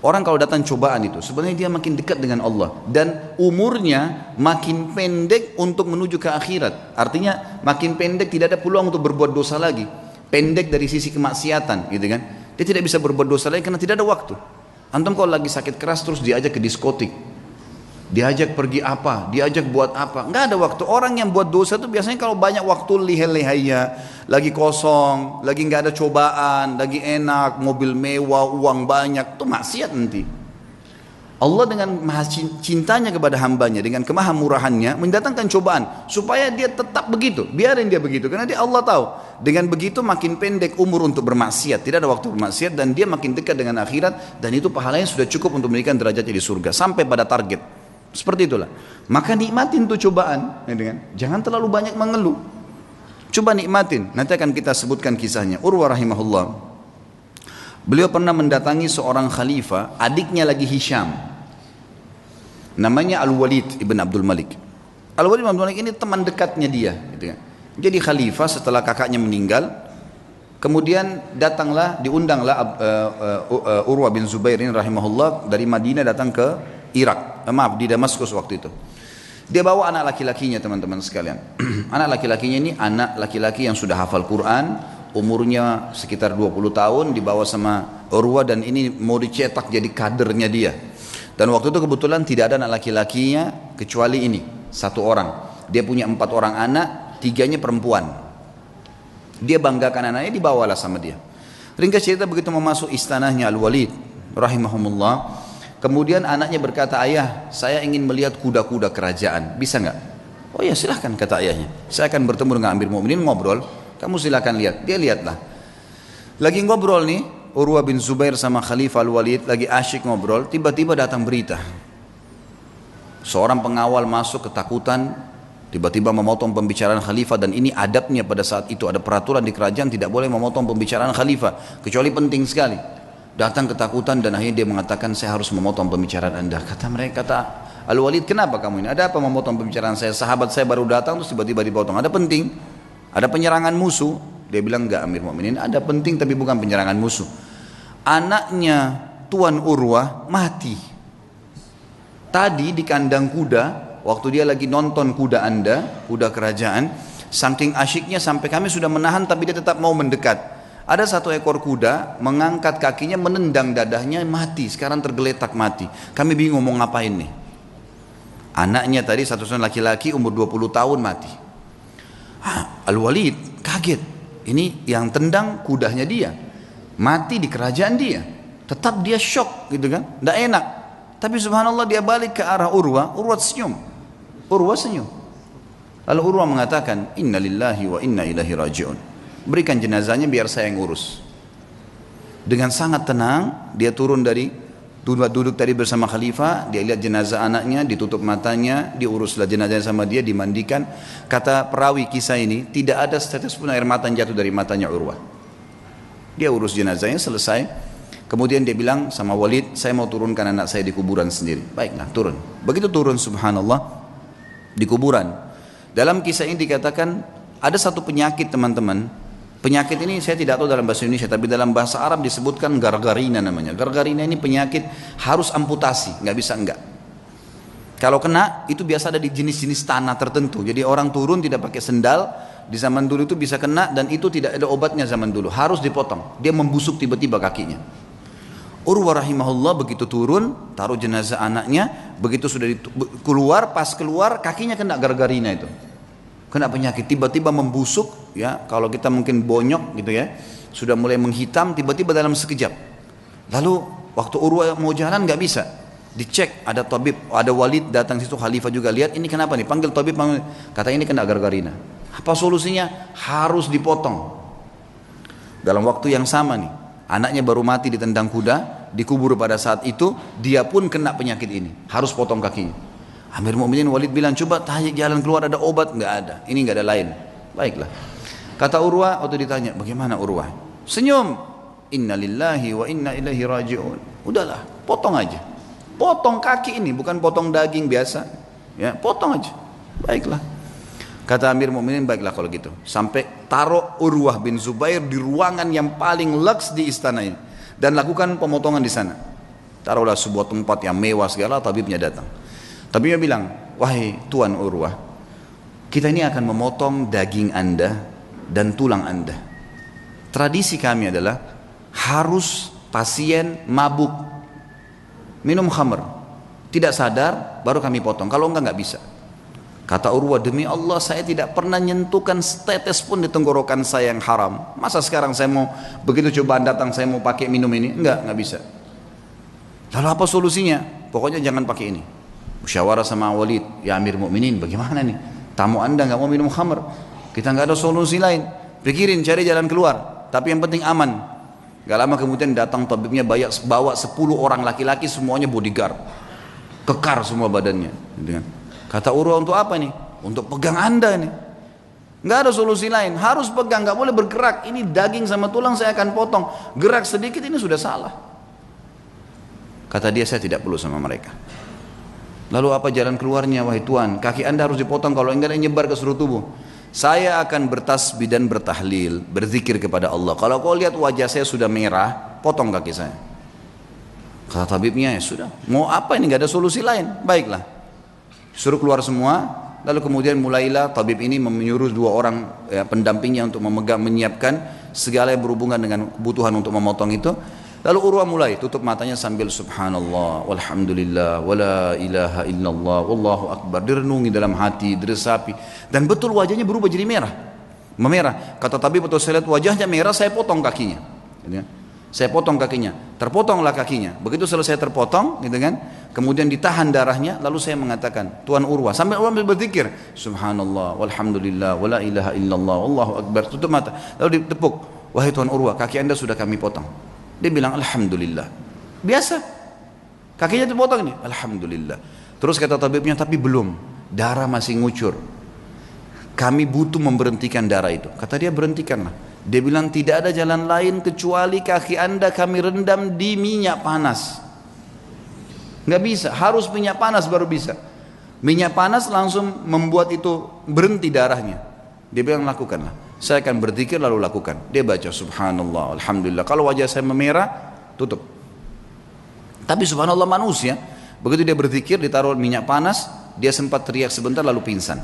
Orang kalau datang cobaan itu, sebenarnya dia makin dekat dengan Allah, dan umurnya makin pendek untuk menuju ke akhirat. Artinya makin pendek, tidak ada peluang untuk berbuat dosa lagi. Pendek dari sisi kemaksiatan, gitu kan? Dia tidak bisa berbuat dosa lagi karena tidak ada waktu. Antum kalau lagi sakit keras terus diajak ke diskotik, diajak pergi apa, diajak buat apa, nggak ada waktu. Orang yang buat dosa itu biasanya kalau banyak waktu, lihai-lihainya, lagi kosong, lagi nggak ada cobaan, lagi enak, mobil mewah, uang banyak, itu maksiat nanti. Allah dengan maha cintanya kepada hambanya, dengan kemahamurahannya mendatangkan cobaan supaya dia tetap begitu, biarin dia begitu, karena dia Allah tahu dengan begitu makin pendek umur untuk bermaksiat, tidak ada waktu bermaksiat, dan dia makin dekat dengan akhirat, dan itu pahalanya sudah cukup untuk memberikan derajatnya di surga sampai pada target. Seperti itulah. Maka nikmatin tuh cobaan, ya, jangan terlalu banyak mengeluh. Coba nikmatin. Nanti akan kita sebutkan kisahnya. Urwah rahimahullah, beliau pernah mendatangi seorang khalifah, adiknya lagi Hisham, namanya Al-Walid ibn Abdul Malik. Al-Walid ibn Abdul Malik ini teman dekatnya dia, gitu kan. Jadi khalifah setelah kakaknya meninggal, kemudian diundanglah Urwah bin Zubair ini rahimahullah dari Madinah datang ke Irak, di Damaskus waktu itu. Dia bawa anak laki-lakinya teman-teman sekalian. Anak laki-lakinya ini anak laki-laki yang sudah hafal Quran, umurnya sekitar 20 tahun, dibawa sama Urwah, dan ini mau dicetak jadi kadernya dia. Dan waktu itu kebetulan tidak ada anak laki-lakinya kecuali ini, 1 orang. Dia punya 4 orang anak, 3-nya perempuan. Dia banggakan anaknya, dibawalah sama dia. Ringkas cerita, begitu memasuk istanahnya Al-Walid rahimahumullah, kemudian anaknya berkata, ayah, saya ingin melihat kuda-kuda kerajaan, bisa nggak? Oh ya silahkan, kata ayahnya, saya akan bertemu dengan Amir Mu'minin, ngobrol, kamu silahkan lihat. Dia lihatlah, lagi ngobrol nih Urwah bin Zubair sama Khalifah Al-Walid, lagi asyik ngobrol, tiba-tiba datang berita. Seorang pengawal masuk ketakutan, tiba-tiba memotong pembicaraan Khalifah, dan ini adabnya pada saat itu, ada peraturan di kerajaan tidak boleh memotong pembicaraan Khalifah, kecuali penting sekali. Datang ketakutan, dan akhirnya dia mengatakan, saya harus memotong pembicaraan anda. Kata Al-Walid, kenapa kamu ini? Ada apa memotong pembicaraan saya? Sahabat saya baru datang terus tiba-tiba dipotong. Ada penting? Ada penyerangan musuh? Dia bilang, enggak Amir Mu'minin, ada penting tapi bukan penyerangan musuh. Anaknya Tuan Urwah mati tadi di kandang kuda, waktu dia lagi nonton kuda anda, kuda kerajaan, saking asyiknya sampai kami sudah menahan tapi dia tetap mau mendekat. Ada 1 ekor kuda mengangkat kakinya, menendang dadahnya, mati, sekarang tergeletak mati. Kami bingung mau ngapain nih. Anaknya tadi 1 orang laki-laki umur 20 tahun mati. Al-Walid kaget, ini yang tendang kudanya dia, mati di kerajaan dia. Tetap dia shock gitu kan, tidak enak. Tapi subhanallah dia balik ke arah Urwah, Urwah senyum. Lalu Urwah mengatakan, inna lillahi wa inna ilaihi raji'un, berikan jenazahnya biar saya yang urus. Dengan sangat tenang dia turun dari Duduk tadi bersama khalifah, dia lihat jenazah anaknya, ditutup matanya, diuruslah jenazahnya sama dia, dimandikan. Kata perawi kisah ini, tidak ada setetes pun air mata yang jatuh dari matanya Urwah. Dia urus jenazahnya, selesai. Kemudian dia bilang sama Walid, saya mau turunkan anak saya di kuburan sendiri. Baiklah, turun. Begitu turun, subhanallah, di kuburan. Dalam kisah ini dikatakan, ada satu penyakit teman-teman. Penyakit ini saya tidak tahu dalam bahasa Indonesia, tapi dalam bahasa Arab disebutkan gargarina namanya. Gargarina ini penyakit harus amputasi, nggak bisa enggak. Kalau kena itu biasa ada di jenis-jenis tanah tertentu. Jadi orang turun tidak pakai sendal, di zaman dulu itu bisa kena dan itu tidak ada obatnya zaman dulu. Harus dipotong. Dia membusuk tiba-tiba kakinya. Urwah rahimahullah begitu turun, taruh jenazah anaknya, begitu sudah keluar, pas keluar kakinya kena gargarina itu. Kena penyakit, tiba-tiba membusuk, ya kalau kita mungkin bonyok gitu ya, sudah mulai menghitam, tiba-tiba dalam sekejap. Lalu waktu Urwah mau jalan nggak bisa, dicek ada tabib, ada Walid datang situ, khalifah juga lihat ini kenapa nih, panggil tabib, kata ini kena gargarina. Apa solusinya? Harus dipotong. Dalam waktu yang sama nih, anaknya baru mati ditendang kuda, dikubur pada saat itu, dia pun kena penyakit ini, harus potong kakinya. Amir Mu'minin Walid bilang, coba tanya jalan keluar ada obat? Nggak ada, ini nggak ada lain. Baiklah. Kata Urwah waktu ditanya, bagaimana Urwah? Senyum. Inna lillahi wa inna ilaihi raji'un. Udahlah, potong aja. Potong kaki ini, bukan potong daging biasa. Ya, potong aja. Baiklah. Kata Amir Mu'minin, baiklah kalau gitu. Sampai taruh Urwah bin Zubair di ruangan yang paling leks di istana ini. Dan lakukan pemotongan di sana. Taruhlah sebuah tempat yang mewah segala, tabibnya datang. Tapi dia bilang, wahai Tuan Urwah, kita ini akan memotong daging Anda dan tulang Anda. Tradisi kami adalah harus pasien mabuk, minum khamr, tidak sadar, baru kami potong. Kalau enggak bisa. Kata Urwah, demi Allah saya tidak pernah nyentuhkan setetes pun di tenggorokan saya yang haram. Masa sekarang saya mau, begitu cobaan datang saya mau pakai minum ini? Enggak bisa. Lalu apa solusinya? Pokoknya jangan pakai ini. Musyawarah sama Walid, ya Amir Mu'minin, bagaimana nih? Tamu Anda nggak mau minum khamr, kita nggak ada solusi lain. Pikirin cari jalan keluar, tapi yang penting aman. Gak lama kemudian datang tabibnya bawa 10 orang laki-laki semuanya bodyguard, kekar semua badannya. Kata Urwah, untuk apa nih? Untuk pegang Anda nih. Nggak ada solusi lain, harus pegang, nggak boleh bergerak. Ini daging sama tulang saya akan potong. Gerak sedikit ini sudah salah. Kata dia, saya tidak perlu sama mereka. Lalu apa jalan keluarnya, wahai Tuan? Kaki Anda harus dipotong, kalau enggak nyebar ke seluruh tubuh. Saya akan bertasbih dan bertahlil, berzikir kepada Allah. Kalau kau lihat wajah saya sudah merah, potong kaki saya. Kata tabibnya, ya sudah. Mau apa ini? Enggak ada solusi lain. Baiklah. Suruh keluar semua. Lalu kemudian mulailah tabib ini menyuruh 2 orang pendampingnya untuk menyiapkan segala yang berhubungan dengan kebutuhan untuk memotong itu. Lalu Urwah mulai tutup matanya sambil subhanallah, walhamdulillah, wala ilaha illallah, wallahu akbar. Direnungi dalam hati, diresapi. Dan betul wajahnya berubah jadi merah. Memerah. Kata tabib, betul saya lihat wajahnya merah, saya potong kakinya. Saya potong kakinya. Terpotonglah kakinya. Begitu selesai terpotong, gitu kan? Kemudian ditahan darahnya, lalu saya mengatakan, Tuan Urwah, sambil Urwah berzikir, subhanallah, walhamdulillah, wala ilaha illallah, wallahu akbar. Tutup mata. Lalu ditepuk, wahai Tuan Urwah, kaki Anda sudah kami potong. Dia bilang alhamdulillah. Biasa. Kakinya terpotong nih. Alhamdulillah. Terus kata tabibnya, tapi belum. Darah masih ngucur. Kami butuh memberhentikan darah itu. Kata dia, berhentikanlah. Dia bilang, tidak ada jalan lain kecuali kaki Anda kami rendam di minyak panas. Nggak bisa. Harus minyak panas baru bisa. Minyak panas langsung membuat itu berhenti darahnya. Dia bilang, lakukanlah. Saya akan berzikir lalu lakukan. Dia baca subhanallah, alhamdulillah. Kalau wajah saya memerah, tutup. Tapi subhanallah manusia, begitu dia berzikir, ditaruh minyak panas, dia sempat teriak sebentar lalu pingsan.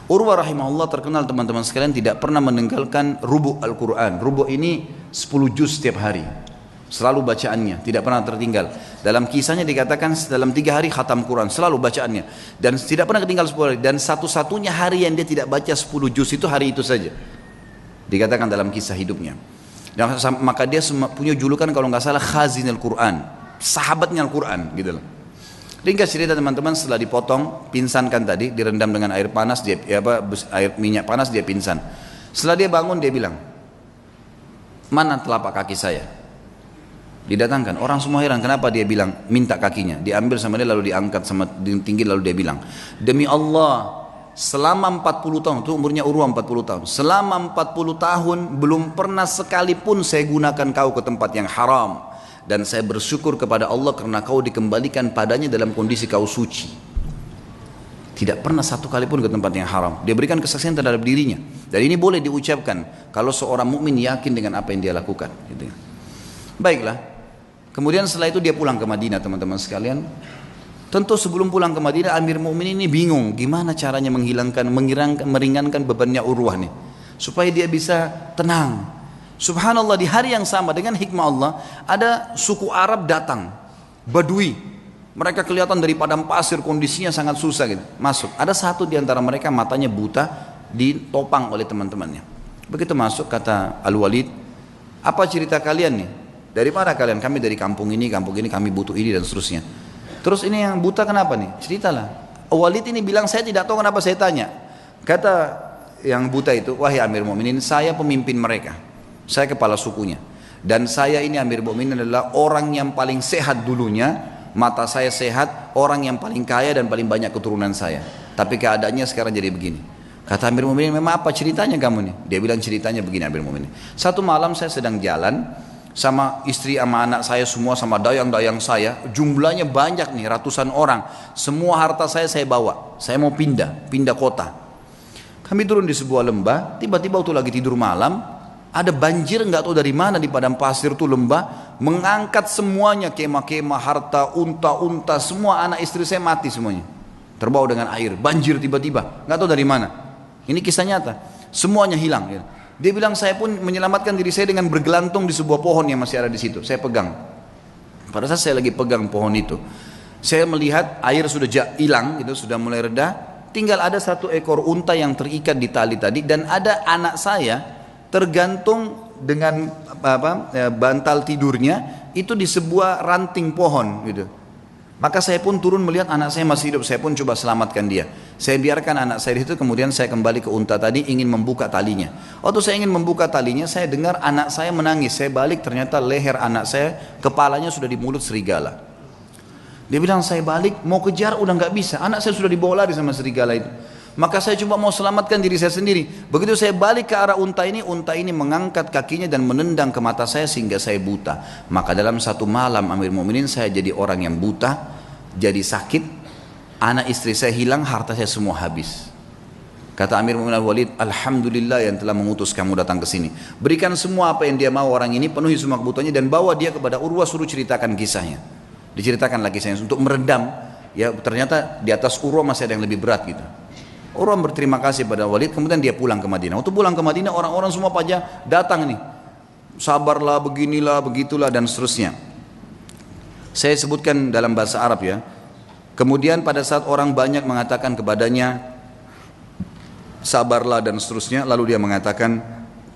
Urwah rahimahullah terkenal teman-teman sekalian tidak pernah meninggalkan rubu' Al-Quran. Rubu' ini 10 juz setiap hari. Selalu bacaannya, tidak pernah tertinggal. Dalam kisahnya dikatakan dalam 3 hari khatam Quran, selalu bacaannya. Dan tidak pernah ketinggal 10 hari. Dan satu-satunya hari yang dia tidak baca 10 juz itu hari itu saja. Dikatakan dalam kisah hidupnya. Dan maka dia punya julukan kalau nggak salah Khazinul Quran, sahabatnya Al-Quran gitu loh. Ringkas cerita teman-teman, setelah dipotong, pingsankan tadi, direndam dengan air panas, air minyak panas, dia pingsan. Setelah dia bangun dia bilang, mana telapak kaki saya? Didatangkan, orang semua heran kenapa dia bilang minta kakinya, diambil sama dia lalu diangkat sama tinggi lalu dia bilang, demi Allah selama 40 tahun, itu umurnya Urwah 40 tahun, selama 40 tahun belum pernah sekalipun saya gunakan kau ke tempat yang haram, dan saya bersyukur kepada Allah karena kau dikembalikan padanya dalam kondisi kau suci. Tidak pernah satu kali pun ke tempat yang haram. Dia berikan kesaksian terhadap dirinya. Dan ini boleh diucapkan kalau seorang mukmin yakin dengan apa yang dia lakukan. Gitu. Baiklah. Kemudian setelah itu dia pulang ke Madinah, teman-teman sekalian. Tentu sebelum pulang ke Madinah, Amir Mukminin ini bingung gimana caranya meringankan bebannya Urwah nih, supaya dia bisa tenang. Subhanallah, di hari yang sama dengan hikmah Allah, ada suku Arab datang, Badui. Mereka kelihatan dari padang pasir, kondisinya sangat susah gitu. Masuk, ada satu di antara mereka matanya buta, ditopang oleh teman-temannya. Begitu masuk kata Al-Walid, apa cerita kalian nih? Dari mana kalian? Kami dari kampung ini kami butuh ini dan seterusnya. Terus ini yang buta kenapa nih? Ceritalah. Al-Walid ini bilang saya tidak tahu kenapa saya tanya. Kata yang buta itu, wahai Amir Mukminin, saya pemimpin mereka. Saya kepala sukunya. Dan saya ini Amir Mukminin adalah orang yang paling sehat dulunya. Mata saya sehat, orang yang paling kaya dan paling banyak keturunan saya. Tapi keadaannya sekarang jadi begini. Kata Amir Mukminin, memang apa ceritanya kamu nih? Dia bilang ceritanya begini Amir Mukminin. Satu malam saya sedang jalan sama istri sama anak saya semua sama dayang-dayang saya. Jumlahnya banyak nih, ratusan orang. Semua harta saya bawa. Saya mau pindah kota. Kami turun di sebuah lembah, tiba-tiba waktu lagi tidur malam, ada banjir nggak tahu dari mana di padang pasir tuh lembah, mengangkat semuanya, kemah-kemah, harta, unta-unta, semua anak istri saya mati semuanya, terbawa dengan air, banjir tiba-tiba, nggak tahu dari mana. Ini kisah nyata, semuanya hilang. Dia bilang saya pun menyelamatkan diri saya dengan bergelantung di sebuah pohon yang masih ada di situ. Saya pegang. Pada saat saya lagi pegang pohon itu, saya melihat air sudah hilang, itu sudah mulai reda. Tinggal ada satu ekor unta yang terikat di tali tadi, dan ada anak saya tergantung dengan bantal tidurnya itu di sebuah ranting pohon gitu. Maka saya pun turun melihat anak saya masih hidup, saya pun coba selamatkan dia. Saya biarkan anak saya itu, kemudian saya kembali ke unta tadi ingin membuka talinya. Waktu saya ingin membuka talinya, saya dengar anak saya menangis. Saya balik, ternyata leher anak saya, kepalanya sudah di mulut serigala. Dia bilang saya balik mau kejar udah nggak bisa, anak saya sudah dibawa lari sama serigala itu. Maka saya coba mau selamatkan diri saya sendiri. Begitu saya balik ke arah unta ini mengangkat kakinya dan menendang ke mata saya sehingga saya buta. Maka dalam satu malam Amir Mukminin saya jadi orang yang buta, jadi sakit, anak istri saya hilang, harta saya semua habis. Kata Amir Mukminin Al-Walid, alhamdulillah yang telah mengutus kamu datang ke sini. Berikan semua apa yang dia mau orang ini, penuhi semua kebutuhannya dan bawa dia kepada Urwah, suruh ceritakan kisahnya. Diceritakan lagi kisahnya untuk meredam. Ya ternyata di atas Urwah masih ada yang lebih berat gitu. Urwah berterima kasih pada Walid, kemudian dia pulang ke Madinah. Waktu pulang ke Madinah, orang-orang semua pada datang nih. Sabarlah, beginilah, begitulah, dan seterusnya. Saya sebutkan dalam bahasa Arab ya. Kemudian pada saat orang banyak mengatakan kepadanya, sabarlah dan seterusnya, lalu dia mengatakan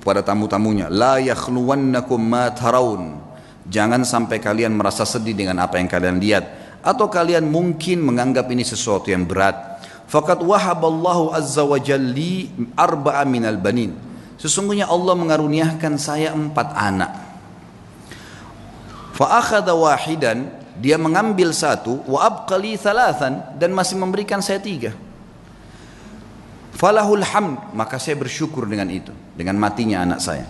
pada tamu-tamunya, la yakhluwannakum ma taraun. Jangan sampai kalian merasa sedih dengan apa yang kalian lihat, atau kalian mungkin menganggap ini sesuatu yang berat. Faqad wahaballahu azza wa jalli arba'a minal banin. Sesungguhnya Allah mengaruniakan saya 4 anak. Fa akhadha wahidan, dia mengambil 1, wa abqali 3, dan masih memberikan saya 3. Falahul hamd, maka saya bersyukur dengan itu, dengan matinya anak saya.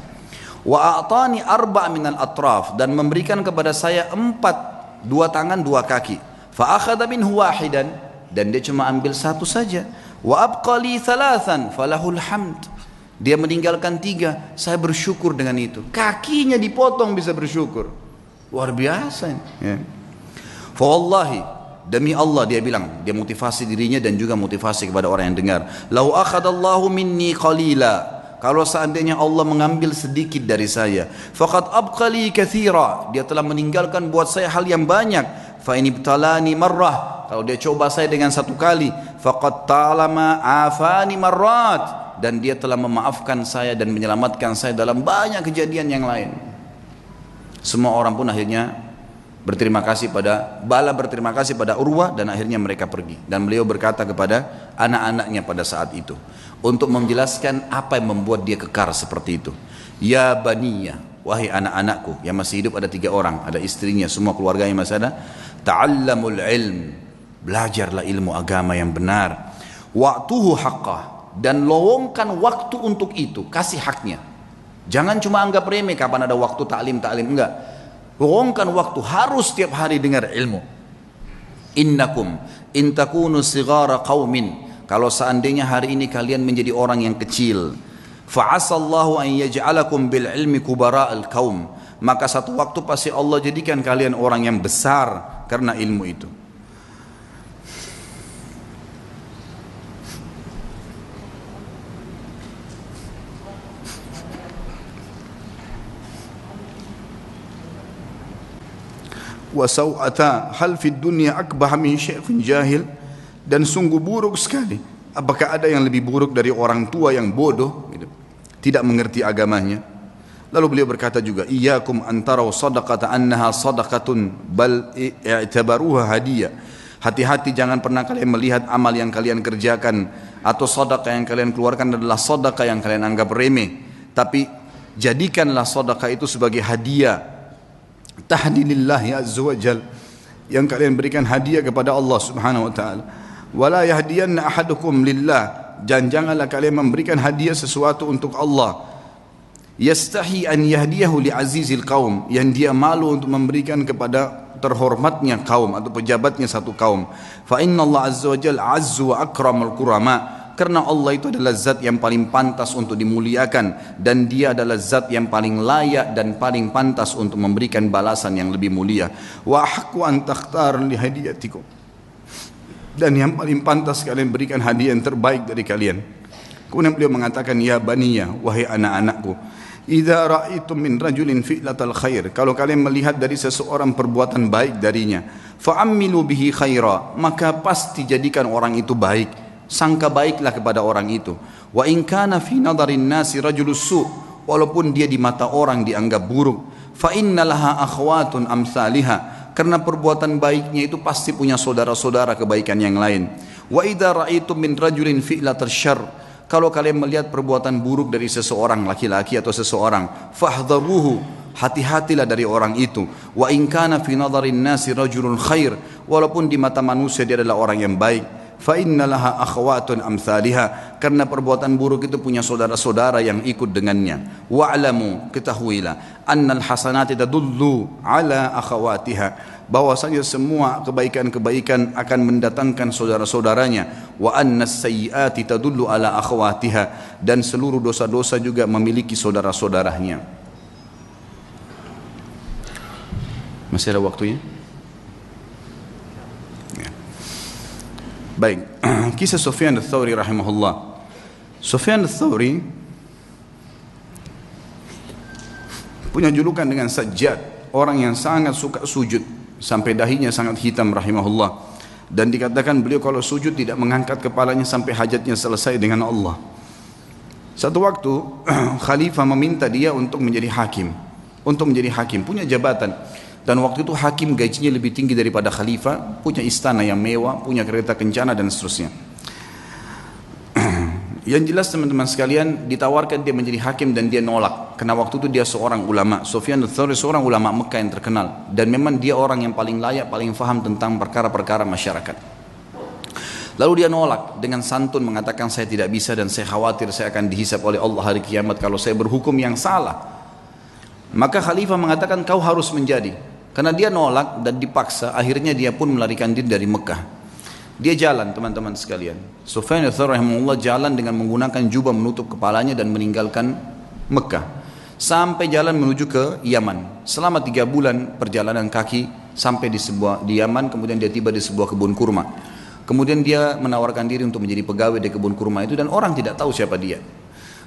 Wa a'tani 4 minal atraf, dan memberikan kepada saya 4, 2 tangan 2 kaki. Fa akhadha minhu wahidan, dan dia cuma ambil 1 saja. Wa abqali 3 falahul hamd, dia meninggalkan 3, saya bersyukur dengan itu. Kakinya dipotong bisa bersyukur, luar biasa ya. Fa wallahi, demi Allah, dia bilang, dia motivasi dirinya dan juga motivasi kepada orang yang dengar. Lau akhadallahu minni qalila, kalau seandainya Allah mengambil sedikit dari saya, faqad abqali katsira, dia telah meninggalkan buat saya hal yang banyak. Fa in ibtalani marrah, kalau dia coba saya dengan 1 kali, faqad ta'lama afani marrat, dan dia telah memaafkan saya dan menyelamatkan saya dalam banyak kejadian yang lain. Semua orang pun akhirnya berterima kasih pada Urwah, dan akhirnya mereka pergi. Dan beliau berkata kepada anak-anaknya pada saat itu untuk menjelaskan apa yang membuat dia kekar seperti itu. Ya baniya, wahai anak-anakku yang masih hidup, ada 3 orang, ada istrinya, semua keluarganya masih ada. Ta'allamul ilm, belajarlah ilmu agama yang benar. Wa'tuhu haqqah, dan lowongkan waktu untuk itu, kasih haknya. Jangan cuma anggap remeh kapan ada waktu taklim, enggak. Lowongkan waktu, harus setiap hari dengar ilmu. Innakum in takunu sighara qaumin, kalau seandainya hari ini kalian menjadi orang yang kecil, fa'asallahu an yaj'alakum bil ilmi kubara'al qaum, maka satu waktu pasti Allah jadikan kalian orang yang besar karena ilmu itu. Wa saw'ata hal fid dunya akbah min syaikhin jahil, dan sungguh buruk sekali, apakah ada yang lebih buruk dari orang tua yang bodoh gitu, tidak mengerti agamanya. Lalu beliau berkata juga, iyyakum antaraw sadaqata annaha sadaqatun bal i'tabaruha hadiyah. Hati-hati, jangan pernah kalian melihat amal yang kalian kerjakan atau sedekah yang kalian keluarkan adalah sedekah yang kalian anggap remeh, tapi jadikanlah sedekah itu sebagai hadiah tahdilillahi azza wa jal, yang kalian berikan hadiah kepada Allah subhanahu wa ta'ala. Wala yahdiyanna ahadukum lillah, dan janganlah kalian memberikan hadiah sesuatu untuk Allah. Yastahi an yahdiyahu li azizil qaum, yang dia malu untuk memberikan kepada terhormatnya kaum atau pejabatnya satu kaum. Fa inna Allah azza wa jal azzu wa akramul kurama, karena Allah itu adalah zat yang paling pantas untuk dimuliakan, dan dia adalah zat yang paling layak dan paling pantas untuk memberikan balasan yang lebih mulia. Wa haqqu an takhtar li hadiyatikum, dan yang paling pantas kalian berikan hadiah yang terbaik dari kalian. Kemudian beliau mengatakan, ya baniya, wahai anak-anakku, idza ra'aitum min rajulin fi'latal khair, kalau kalian melihat dari seseorang perbuatan baik darinya, fa'ammilu bihi khaira, maka pasti jadikan orang itu baik, sangka baiklah kepada orang itu. Wa in kana fi nadarin nasi rajulus su', walaupun dia di mata orang dianggap buruk, fa innalaha akhwatun amsalihah, karena perbuatan baiknya itu pasti punya saudara-saudara kebaikan yang lain. Wa idza ra'aitum min rajulin fi'latal syarr, kalau kalian melihat perbuatan buruk dari seseorang, laki-laki atau seseorang, fahdharuhu, hati-hatilah dari orang itu. Wa in kana fi nadarin nasi rajulun khair, walaupun di mata manusia dia adalah orang yang baik. Fa innalaha akhwatun amsalihah, karena perbuatan buruk itu punya saudara-saudara yang ikut dengannya. Wa'lamu, ketahuilah, annal hasanati tadullu ala akhawatiha, bahwasanya semua kebaikan-kebaikan akan mendatangkan saudara-saudaranya. Wa annas sayyiati tadullu ala akhawatiha, dan seluruh dosa-dosa juga memiliki saudara-saudaranya. Masih ada waktunya? Baik, kisah Sufyan ats-Tsauri rahimahullah. Sufyan ats-Tsauri punya julukan dengan Sajjad, orang yang sangat suka sujud sampai dahinya sangat hitam rahimahullah, dan dikatakan beliau kalau sujud tidak mengangkat kepalanya sampai hajatnya selesai dengan Allah. Satu waktu khalifah meminta dia untuk menjadi hakim, punya jabatan. Dan waktu itu hakim gajinya lebih tinggi daripada khalifah, punya istana yang mewah, punya kereta kencana dan seterusnya. Yang jelas teman-teman sekalian, ditawarkan dia menjadi hakim dan dia nolak, karena waktu itu dia seorang ulama. Sufyan ats-Tsauri seorang ulama Mekah yang terkenal, dan memang dia orang yang paling layak, paling faham tentang perkara-perkara masyarakat. Lalu dia nolak dengan santun, mengatakan saya tidak bisa dan saya khawatir saya akan dihisab oleh Allah hari kiamat kalau saya berhukum yang salah. Maka khalifah mengatakan kau harus menjadi. Karena dia nolak dan dipaksa, akhirnya dia pun melarikan diri dari Mekah. Dia jalan teman-teman sekalian. Sufyan ats-Tsauri rahimahullah jalan dengan menggunakan jubah menutup kepalanya dan meninggalkan Mekah. Sampai jalan menuju ke Yaman. Selama 3 bulan perjalanan kaki sampai di Yaman, kemudian dia tiba di sebuah kebun kurma. Kemudian dia menawarkan diri untuk menjadi pegawai di kebun kurma itu, dan orang tidak tahu siapa dia.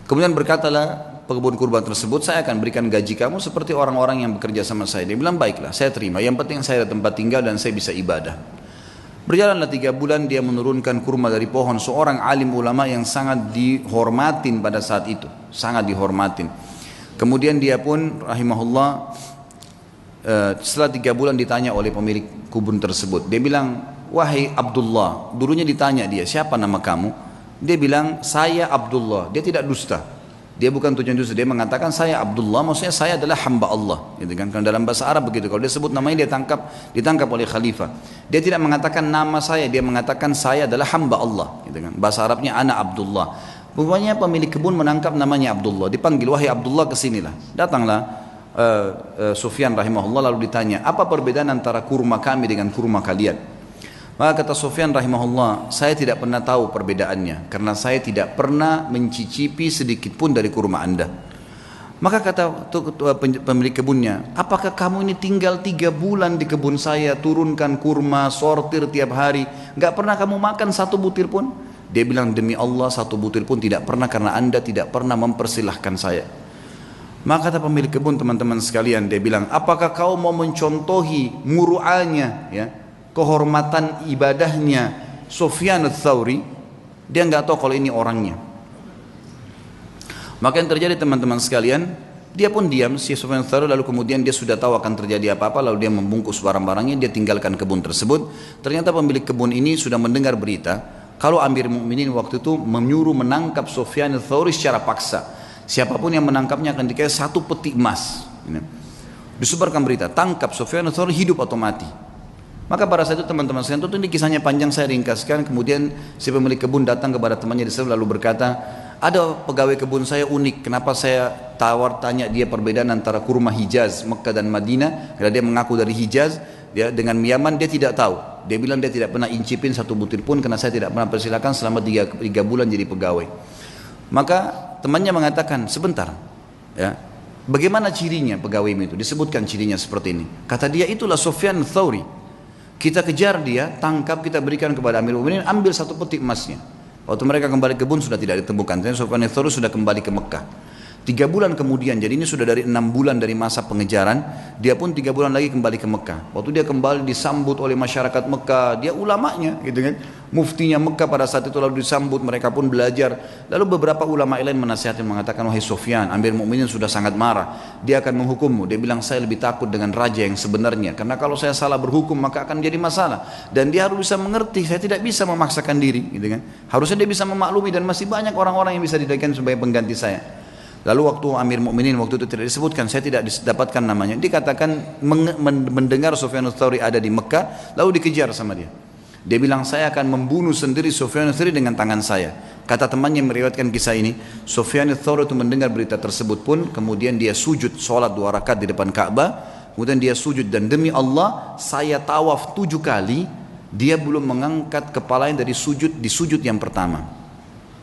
Kemudian berkatalah pekebun kurma tersebut, saya akan berikan gaji kamu seperti orang-orang yang bekerja sama saya. Dia bilang baiklah, saya terima, yang penting saya ada tempat tinggal dan saya bisa ibadah. Berjalanlah 3 bulan, dia menurunkan kurma dari pohon, seorang alim ulama yang sangat dihormatin pada saat itu, sangat dihormatin. Kemudian dia pun rahimahullah, setelah 3 bulan ditanya oleh pemilik kebun tersebut, dia bilang, wahai Abdullah, dulunya ditanya dia, siapa nama kamu? Dia bilang, saya Abdullah. Dia tidak dusta. Dia bukan tujuan justru, dia mengatakan saya Abdullah, maksudnya saya adalah hamba Allah, gitu kan? Karena dalam bahasa Arab begitu, kalau dia sebut namanya dia ditangkap oleh khalifah. Dia tidak mengatakan nama saya, dia mengatakan saya adalah hamba Allah, gitu kan? Bahasa Arabnya ana Abdullah. Pokoknya pemilik kebun menangkap namanya Abdullah, dipanggil, wahai Abdullah kesinilah. Datanglah Sufyan rahimahullah, lalu ditanya, apa perbedaan antara kurma kami dengan kurma kalian? Maka kata Sufyan rahimahullah, saya tidak pernah tahu perbedaannya karena saya tidak pernah mencicipi sedikit pun dari kurma anda. Maka kata pemilik kebunnya, apakah kamu ini tinggal 3 bulan di kebun saya, turunkan kurma, sortir tiap hari, gak pernah kamu makan 1 butir pun? Dia bilang, demi Allah 1 butir pun tidak pernah, karena anda tidak pernah mempersilahkan saya. Maka kata pemilik kebun, teman-teman sekalian, dia bilang, apakah kau mau mencontohi muru'anya, ya, kehormatan ibadahnya Sufyan ats-Tsauri? Dia nggak tahu kalau ini orangnya. Maka yang terjadi teman-teman sekalian, dia pun diam si Sufyan ats-Tsauri, lalu kemudian dia sudah tahu akan terjadi apa-apa, lalu dia membungkus barang-barangnya, dia tinggalkan kebun tersebut. Ternyata pemilik kebun ini sudah mendengar berita kalau Amir Mukminin waktu itu menyuruh menangkap Sufyan ats-Tsauri secara paksa. Siapapun yang menangkapnya akan dikasih 1 peti emas. Disebarkan berita, tangkap Sufyan ats-Tsauri, hidup atau mati. Maka pada saat itu teman-teman sekalian, tentu ini kisahnya panjang, saya ringkaskan. Kemudian si pemilik kebun datang kepada temannya di sana lalu berkata, ada pegawai kebun saya unik, kenapa saya tanya dia perbedaan antara kurma Hijaz, Mekah dan Madinah, karena dia mengaku dari Hijaz, dia dengan Yaman dia tidak tahu. Dia bilang dia tidak pernah incipin 1 butir pun karena saya tidak pernah persilakan selama 3 bulan jadi pegawai. Maka temannya mengatakan, sebentar, ya, bagaimana cirinya pegawai itu? Disebutkan cirinya seperti ini. Kata dia, itulah Sufyan ats-Tsauri. Kita kejar dia, tangkap, kita berikan kepada Amir Mukminin, ambil 1 peti emasnya. Waktu mereka kembali ke kebun sudah tidak ditemukan. Jadi Sufyan ats-Tsauri sudah kembali ke Mekah. 3 bulan kemudian, jadi ini sudah dari 6 bulan dari masa pengejaran, dia pun 3 bulan lagi kembali ke Mekah. Waktu dia kembali disambut oleh masyarakat Mekah, dia ulamanya, gitu kan, muftinya Mekah pada saat itu, lalu disambut, mereka pun belajar. Lalu beberapa ulama lain menasihati, mengatakan, wahai Sufyan, Amir Mukminin sudah sangat marah, dia akan menghukummu. Dia bilang, saya lebih takut dengan raja yang sebenarnya, karena kalau saya salah berhukum maka akan jadi masalah, dan dia harus bisa mengerti, saya tidak bisa memaksakan diri, gitu kan. Harusnya dia bisa memaklumi, dan masih banyak orang-orang yang bisa dijadikan sebagai pengganti saya. Lalu waktu Amir Mukminin waktu itu tidak disebutkan, saya tidak dapatkan namanya, dikatakan mendengar Sufyan ats-Tsauri ada di Mekah, lalu dikejar sama dia. Dia bilang, saya akan membunuh sendiri Sufyan ats-Tsauri dengan tangan saya. Kata temannya yang meriwayatkan kisah ini, Sufyan ats-Tsauri itu mendengar berita tersebut pun, kemudian dia sujud sholat 2 rakaat di depan Ka'bah, kemudian dia sujud, dan demi Allah saya tawaf 7 kali, dia belum mengangkat kepalanya dari sujud di sujud yang pertama.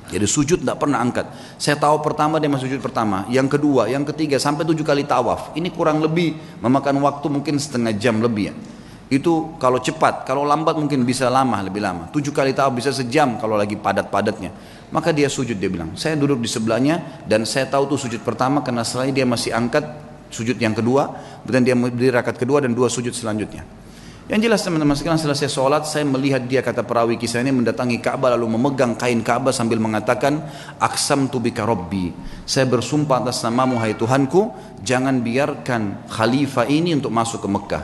Jadi sujud tidak pernah angkat. Saya tahu pertama dia masuk sujud pertama, yang kedua, yang ketiga, sampai 7 kali tawaf. Ini kurang lebih memakan waktu mungkin setengah jam lebih ya. Itu kalau cepat, kalau lambat mungkin bisa lama, lebih lama. 7 kali tawaf bisa sejam kalau lagi padat-padatnya. Maka dia sujud, dia bilang, saya duduk di sebelahnya dan saya tahu tuh sujud pertama, karena setelah dia masih angkat sujud yang kedua, kemudian dia berdiri rakaat kedua dan 2 sujud selanjutnya. Yang jelas teman-teman sekalian, selesai sholat saya melihat dia, kata perawi kisah ini, mendatangi Ka'bah lalu memegang kain Ka'bah sambil mengatakan, aqsamtu bika rabbi, saya bersumpah atas namamu hai Tuhanku, jangan biarkan khalifah ini untuk masuk ke Mekah.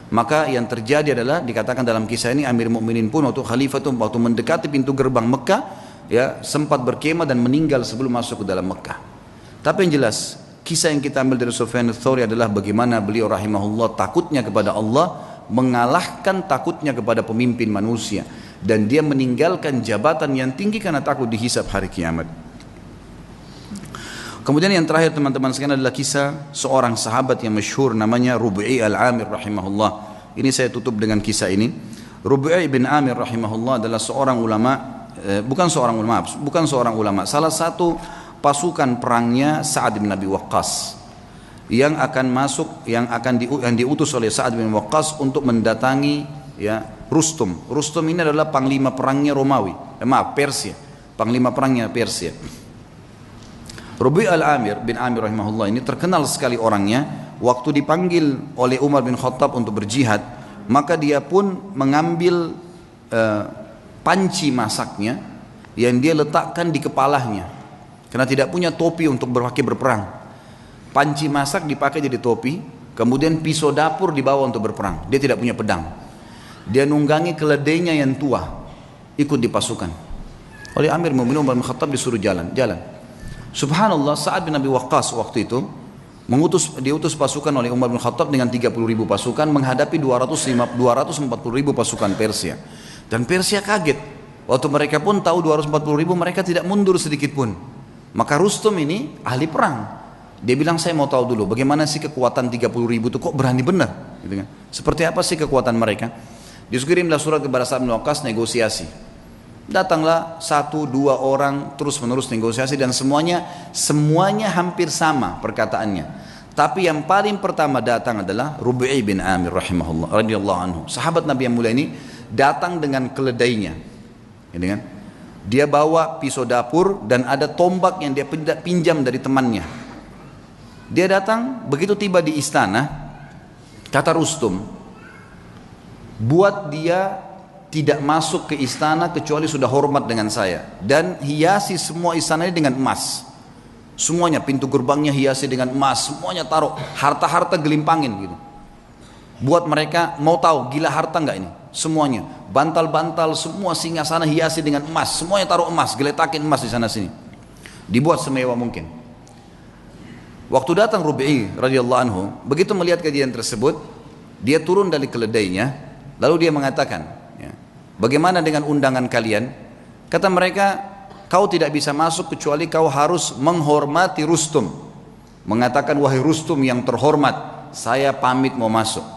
Maka yang terjadi adalah dikatakan dalam kisah ini, Amir Mukminin pun waktu khalifah itu waktu mendekati pintu gerbang Mekah, ya, sempat berkemah dan meninggal sebelum masuk ke dalam Mekah. Tapi yang jelas kisah yang kita ambil dari Sufyan ats-Tsauri adalah bagaimana beliau rahimahullah takutnya kepada Allah, mengalahkan takutnya kepada pemimpin manusia, dan dia meninggalkan jabatan yang tinggi karena takut dihisab hari kiamat. Kemudian yang terakhir teman-teman sekalian adalah kisah seorang sahabat yang masyhur namanya Rubai al-Amir rahimahullah. Ini saya tutup dengan kisah ini. Rubai bin Amir rahimahullah adalah seorang ulama, bukan seorang ulama, salah satu pasukan perangnya Sa'ad bin Abi Waqqas, yang akan masuk, yang diutus oleh Sa'ad bin Waqqas untuk mendatangi, ya, Rustum. Rustum ini adalah panglima perangnya Romawi, Persia, panglima perangnya Persia. Rubai al-Amir bin Amir rahimahullah ini terkenal sekali orangnya. Waktu dipanggil oleh Umar bin Khattab untuk berjihad, maka dia pun mengambil panci masaknya yang dia letakkan di kepalanya, karena tidak punya topi untuk berperang. Panci masak dipakai jadi topi, kemudian pisau dapur dibawa untuk berperang. Dia tidak punya pedang. Dia nunggangi keledainya yang tua, ikut di pasukan. Oleh Amir Mu'minin Umar bin Khattab disuruh jalan. Subhanallah, Sa'ad bin Abi Waqqas waktu itu diutus pasukan oleh Umar bin Khattab dengan 30.000 pasukan menghadapi 240.000 pasukan Persia. Dan Persia kaget. Waktu mereka pun tahu 240.000, mereka tidak mundur sedikit pun. Maka Rustum ini ahli perang. Dia bilang, saya mau tahu dulu bagaimana sih kekuatan 30.000 itu, kok berani benar? Gitu kan? Seperti apa sih kekuatan mereka? Dikirimlah surat kepada Sa'ad bin Waqqas negosiasi. Datanglah 1-2 orang terus menerus negosiasi dan semuanya hampir sama perkataannya. Tapi yang paling pertama datang adalah Rubi'i bin Amir rahimahullah radhiyallahu anhu. Sahabat Nabi yang mulia ini datang dengan keledainya. Gitu kan? Dia bawa pisau dapur dan ada tombak yang dia pinjam dari temannya. Dia datang, begitu tiba di istana, kata Rustum, buat dia tidak masuk ke istana kecuali sudah hormat dengan saya, dan hiasi semua istana ini dengan emas. Semuanya, pintu gerbangnya hiasi dengan emas, semuanya taruh harta-harta gelimpangin gitu. Buat mereka mau tahu gila harta enggak ini? Semuanya, bantal-bantal semua singgasana hiasi dengan emas, semuanya taruh emas, geletakin emas di sana sini. Dibuat semewah mungkin. Waktu datang Rubi'i radhiyallahu anhu, begitu melihat kejadian tersebut, dia turun dari keledainya, lalu dia mengatakan, bagaimana dengan undangan kalian? Kata mereka, kau tidak bisa masuk kecuali kau harus menghormati Rustum. Mengatakan, wahai Rustum yang terhormat, saya pamit mau masuk.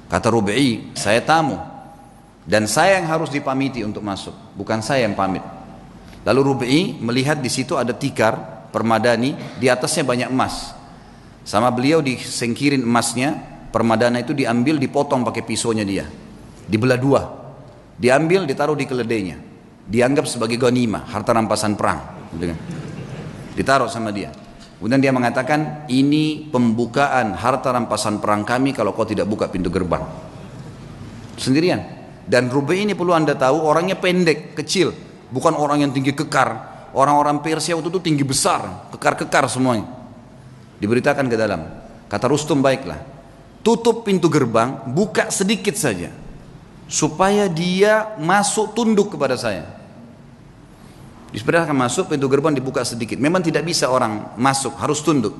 Kata Rubi'i, saya tamu dan saya yang harus dipamiti untuk masuk, bukan saya yang pamit. Lalu Rubi'i melihat di situ ada tikar permadani, di atasnya banyak emas. Sama beliau disingkirin emasnya, permadana itu diambil, dipotong pakai pisaunya dia, dibelah dua. Diambil, ditaruh di keledainya, dianggap sebagai ghanimah, harta rampasan perang, ditaruh sama dia. Kemudian dia mengatakan, ini pembukaan harta rampasan perang kami kalau kau tidak buka pintu gerbang. Sendirian. Dan Rubai ini perlu anda tahu, orangnya pendek, kecil, bukan orang yang tinggi kekar. Orang-orang Persia waktu itu tinggi besar, kekar-kekar semuanya. Diberitakan ke dalam. Kata Rustum, baiklah, tutup pintu gerbang, buka sedikit saja, supaya dia masuk tunduk kepada saya. Diperintahkan masuk, pintu gerbang dibuka sedikit. Memang tidak bisa orang masuk, harus tunduk.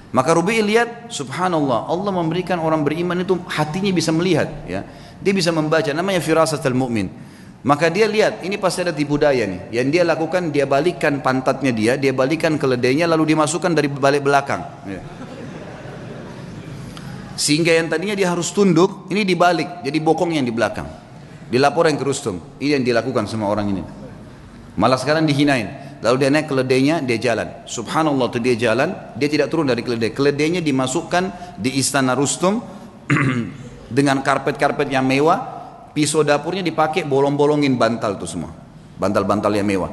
Maka Rubi'i lihat, subhanallah, Allah memberikan orang beriman itu hatinya bisa melihat, ya. Dia bisa membaca, namanya firasatul mu'min. Maka dia lihat, ini pasti ada tipu daya nih. Yang dia lakukan, dia balikkan pantatnya dia balikkan keledainya, lalu dimasukkan dari balik belakang, ya. Sehingga yang tadinya dia harus tunduk, ini dibalik, jadi bokong yang di belakang. Dilaporkan ke Rustum, ini yang dilakukan sama orang ini. Malah sekarang dihinain. Lalu dia naik keledainya, dia jalan. Subhanallah, tuh dia jalan, dia tidak turun dari keledai. Keledainya dimasukkan di istana Rustum dengan karpet-karpet yang mewah. Pisau dapurnya dipakai, bolong-bolongin bantal itu semua, bantal-bantal yang mewah.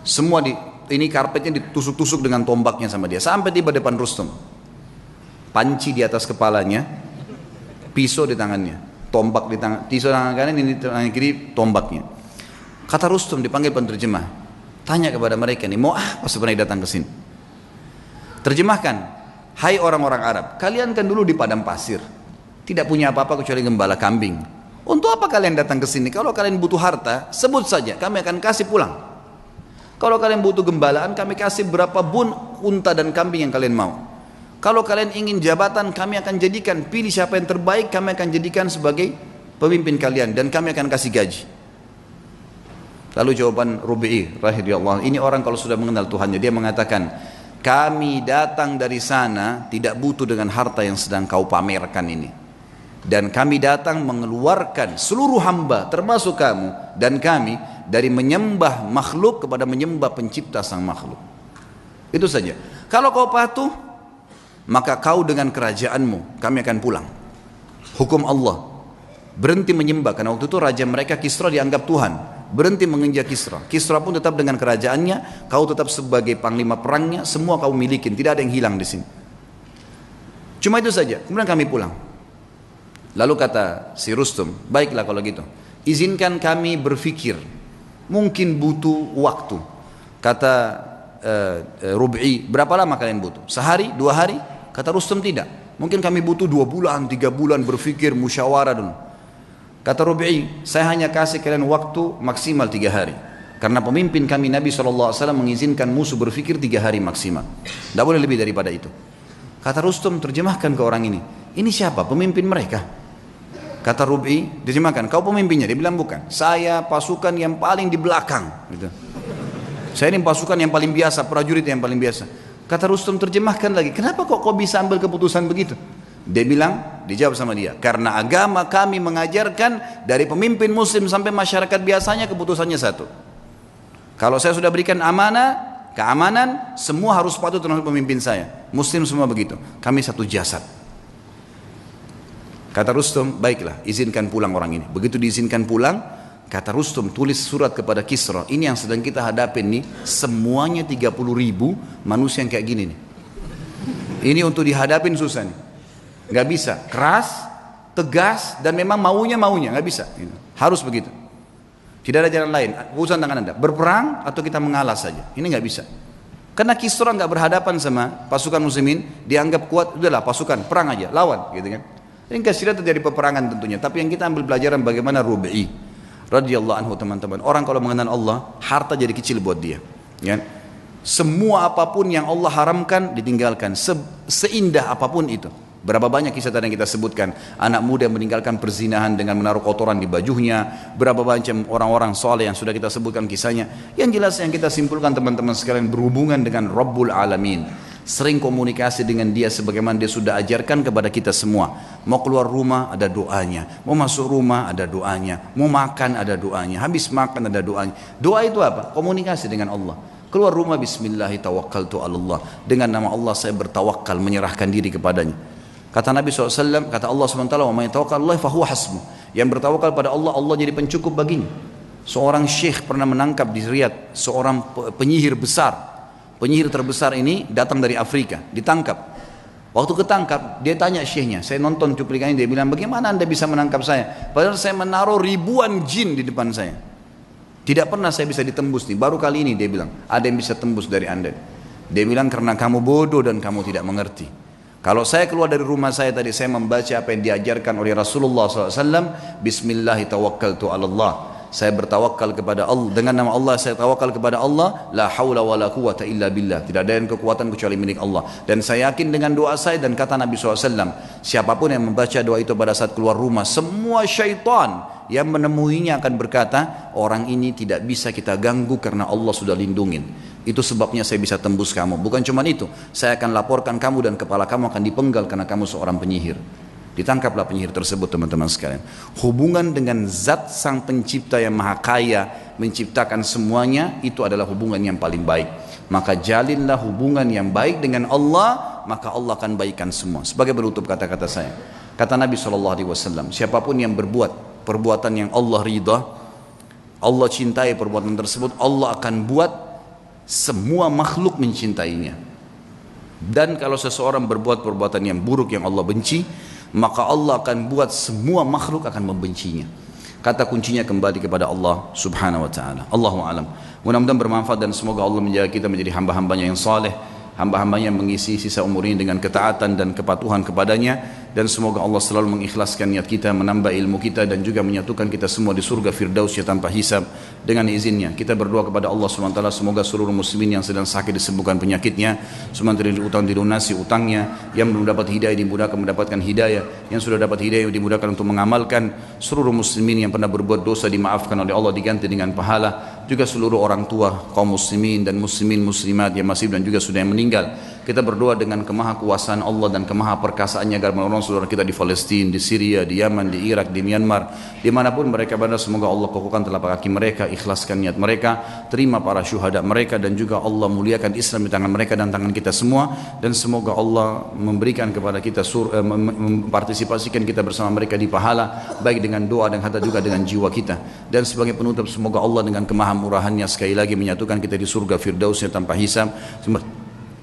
Semua ini karpetnya ditusuk-tusuk dengan tombaknya sama dia. Sampai tiba depan Rustum. Panci di atas kepalanya, pisau di tangannya, tombak di tangan, pisau tangan kanan, ini tangan kiri, tombaknya. Kata Rustum, dipanggil penerjemah, tanya kepada mereka nih, mau apa sebenarnya datang ke sini? Terjemahkan, hai orang-orang Arab, kalian kan dulu di padang pasir, tidak punya apa-apa kecuali gembala kambing. Untuk apa kalian datang ke sini? Kalau kalian butuh harta, sebut saja, kami akan kasih pulang. Kalau kalian butuh gembalaan, kami kasih berapa bun unta dan kambing yang kalian mau. Kalau kalian ingin jabatan, kami akan jadikan, pilih siapa yang terbaik, kami akan jadikan sebagai pemimpin kalian dan kami akan kasih gaji. Lalu jawaban Rubi'i rahimahullah, ini orang kalau sudah mengenal Tuhannya, dia mengatakan, kami datang dari sana tidak butuh dengan harta yang sedang kau pamerkan ini. Dan kami datang mengeluarkan seluruh hamba termasuk kamu dan kami dari menyembah makhluk kepada menyembah pencipta sang makhluk. Itu saja. Kalau kau patuh, maka kau dengan kerajaanmu, kami akan pulang. Hukum Allah, berhenti menyembah, karena waktu itu raja mereka Kisra dianggap Tuhan. Berhenti menginjak Kisra. Kisra pun tetap dengan kerajaannya, kau tetap sebagai panglima perangnya, semua kau milikin, tidak ada yang hilang di sini. Cuma itu saja. Kemudian kami pulang. Lalu kata si Rustum, baiklah kalau gitu, izinkan kami berfikir, mungkin butuh waktu. Kata Rubi'i, berapa lama kalian butuh? Sehari, 2 hari? Kata Rustum, tidak, mungkin kami butuh 2 bulan, 3 bulan berfikir, musyawarah dulu. Kata Rubi'i, saya hanya kasih kalian waktu maksimal 3 hari. Karena pemimpin kami Nabi SAW mengizinkan musuh berpikir 3 hari maksimal. Tidak boleh lebih daripada itu. Kata Rustum, terjemahkan ke orang ini. Ini siapa? Pemimpin mereka. Kata Rub'i, terjemahkan, kau pemimpinnya. Dia bilang bukan. Saya pasukan yang paling di belakang. Gitu. Saya ini pasukan yang paling biasa, prajurit yang paling biasa. Kata Rustum, terjemahkan lagi. Kenapa kok kau bisa ambil keputusan begitu? Dia bilang, dijawab sama dia. Karena agama kami mengajarkan dari pemimpin muslim sampai masyarakat biasanya keputusannya satu. Kalau saya sudah berikan amanah, keamanan, semua harus patuh terhadap pemimpin saya. Muslim semua begitu. Kami satu jasad. Kata Rustum, baiklah, izinkan pulang orang ini. Begitu diizinkan pulang, kata Rustum, tulis surat kepada Kisra. Ini yang sedang kita hadapin nih, semuanya 30.000 manusia yang kayak gini nih. Ini untuk dihadapin susah nih. Gak bisa, keras, tegas, dan memang maunya, gak bisa. Harus begitu. Tidak ada jalan lain, urusan tangan Anda. Berperang atau kita mengalah saja. Ini nggak bisa. Karena Kisra nggak berhadapan sama pasukan muslimin, dianggap kuat, udahlah pasukan, perang aja, lawan, gitu kan. Ini kasihan terjadi peperangan tentunya. Tapi yang kita ambil pelajaran bagaimana Rub'i radhiyallahu anhu, teman-teman. Orang kalau mengenal Allah, harta jadi kecil buat dia. Ya. Semua apapun yang Allah haramkan ditinggalkan, seindah apapun itu. Berapa banyak kisah tadi yang kita sebutkan, anak muda yang meninggalkan perzinahan dengan menaruh kotoran di bajunya, berapa banyak orang-orang soleh yang sudah kita sebutkan kisahnya. Yang jelas yang kita simpulkan teman-teman sekalian, berhubungan dengan Rabbul Alamin, sering komunikasi dengan dia sebagaimana dia sudah ajarkan kepada kita semua. Mau keluar rumah ada doanya, mau masuk rumah ada doanya, mau makan ada doanya, habis makan ada doanya. Doa itu apa? Komunikasi dengan Allah. Keluar rumah, bismillahi tawakkaltu ala Allah, dengan nama Allah saya bertawakal, menyerahkan diri kepadanya. Kata Nabi SAW, kata Allah SWT, wa may tawakkal Allah fahuwa hasbuh. Yang bertawakal pada Allah, Allah jadi pencukup baginya. Seorang syekh pernah menangkap di Riyadh seorang penyihir besar. Penyihir terbesar ini datang dari Afrika, ditangkap. Waktu ketangkap, dia tanya syekhnya, saya nonton cuplikannya, dia bilang, bagaimana anda bisa menangkap saya? Padahal saya menaruh ribuan jin di depan saya. Tidak pernah saya bisa ditembus nih, baru kali ini dia bilang, ada yang bisa tembus dari anda. Dia bilang, karena kamu bodoh dan kamu tidak mengerti. Kalau saya keluar dari rumah saya tadi, saya membaca apa yang diajarkan oleh Rasulullah SAW, Bismillahi tawakkaltu ala Allah. Saya bertawakal kepada Allah, dengan nama Allah saya tawakal kepada Allah, la haula wa la quwata illa billah. Tidak ada yang kekuatan kecuali milik Allah. Dan saya yakin dengan doa saya, dan kata Nabi SAW, siapapun yang membaca doa itu pada saat keluar rumah, semua syaitan yang menemuinya akan berkata, orang ini tidak bisa kita ganggu karena Allah sudah lindungin. Itu sebabnya saya bisa tembus kamu. Bukan cuma itu, saya akan laporkan kamu dan kepala kamu akan dipenggal karena kamu seorang penyihir. Ditangkaplah penyihir tersebut teman-teman sekalian. Hubungan dengan zat sang pencipta yang maha kaya, menciptakan semuanya, itu adalah hubungan yang paling baik. Maka jalinlah hubungan yang baik dengan Allah, maka Allah akan baikkan semua. Sebagai penutup kata-kata saya, kata Nabi SAW, siapapun yang berbuat perbuatan yang Allah ridha, Allah cintai perbuatan tersebut, Allah akan buat semua makhluk mencintainya. Dan kalau seseorang berbuat perbuatan yang buruk yang Allah benci, maka Allah akan buat semua makhluk akan membencinya. Kata kuncinya kembali kepada Allah Subhanahu wa taala. Allahu a'lam. Mudah-mudahan bermanfaat dan semoga Allah menjaga kita menjadi hamba-hambanya yang saleh, hamba-hambanya yang mengisi sisa umur ini dengan ketaatan dan kepatuhan kepadanya. Dan semoga Allah selalu mengikhlaskan niat kita, menambah ilmu kita, dan juga menyatukan kita semua di surga Firdausnya tanpa hisab dengan izinnya. Kita berdoa kepada Allah SWT, semoga seluruh muslimin yang sedang sakit disembuhkan penyakitnya, semua yang utang dilunasi utangnya, yang belum dapat hidayah dimudahkan mendapatkan hidayah, yang sudah dapat hidayah dimudahkan untuk mengamalkan, seluruh muslimin yang pernah berbuat dosa dimaafkan oleh Allah, diganti dengan pahala, juga seluruh orang tua kaum muslimin dan muslimin muslimat yang masih dan juga sudah yang meninggal. Kita berdoa dengan kemahakuasaan Allah dan kemahaperkasaannya agar menolong saudara kita di Palestina, di Syria, di Yaman, di Irak, di Myanmar, dimanapun mereka berada, semoga Allah kokohkan telapak kaki mereka, ikhlaskan niat mereka, terima para syuhada mereka, dan juga Allah muliakan Islam di tangan mereka dan tangan kita semua, dan semoga Allah memberikan kepada kita mempartisipasikan kita bersama mereka di pahala, baik dengan doa dan hatta juga dengan jiwa kita. Dan sebagai penutup, semoga Allah dengan kemahamurahannya sekali lagi menyatukan kita di surga Firdausnya tanpa hisab,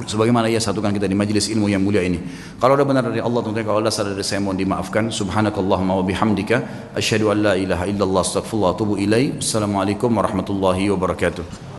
sebagaimana ia satukan kita di majlis ilmu yang mulia ini. Kalau ada benar dari Allah, tentunya kalau ada salah dari saya mohon dimaafkan. Subhanakallahumma wa bihamdika asyhadu an la ilaha illallah astaghfirullah wa atubu ilaih. Assalamualaikum warahmatullahi wabarakatuh.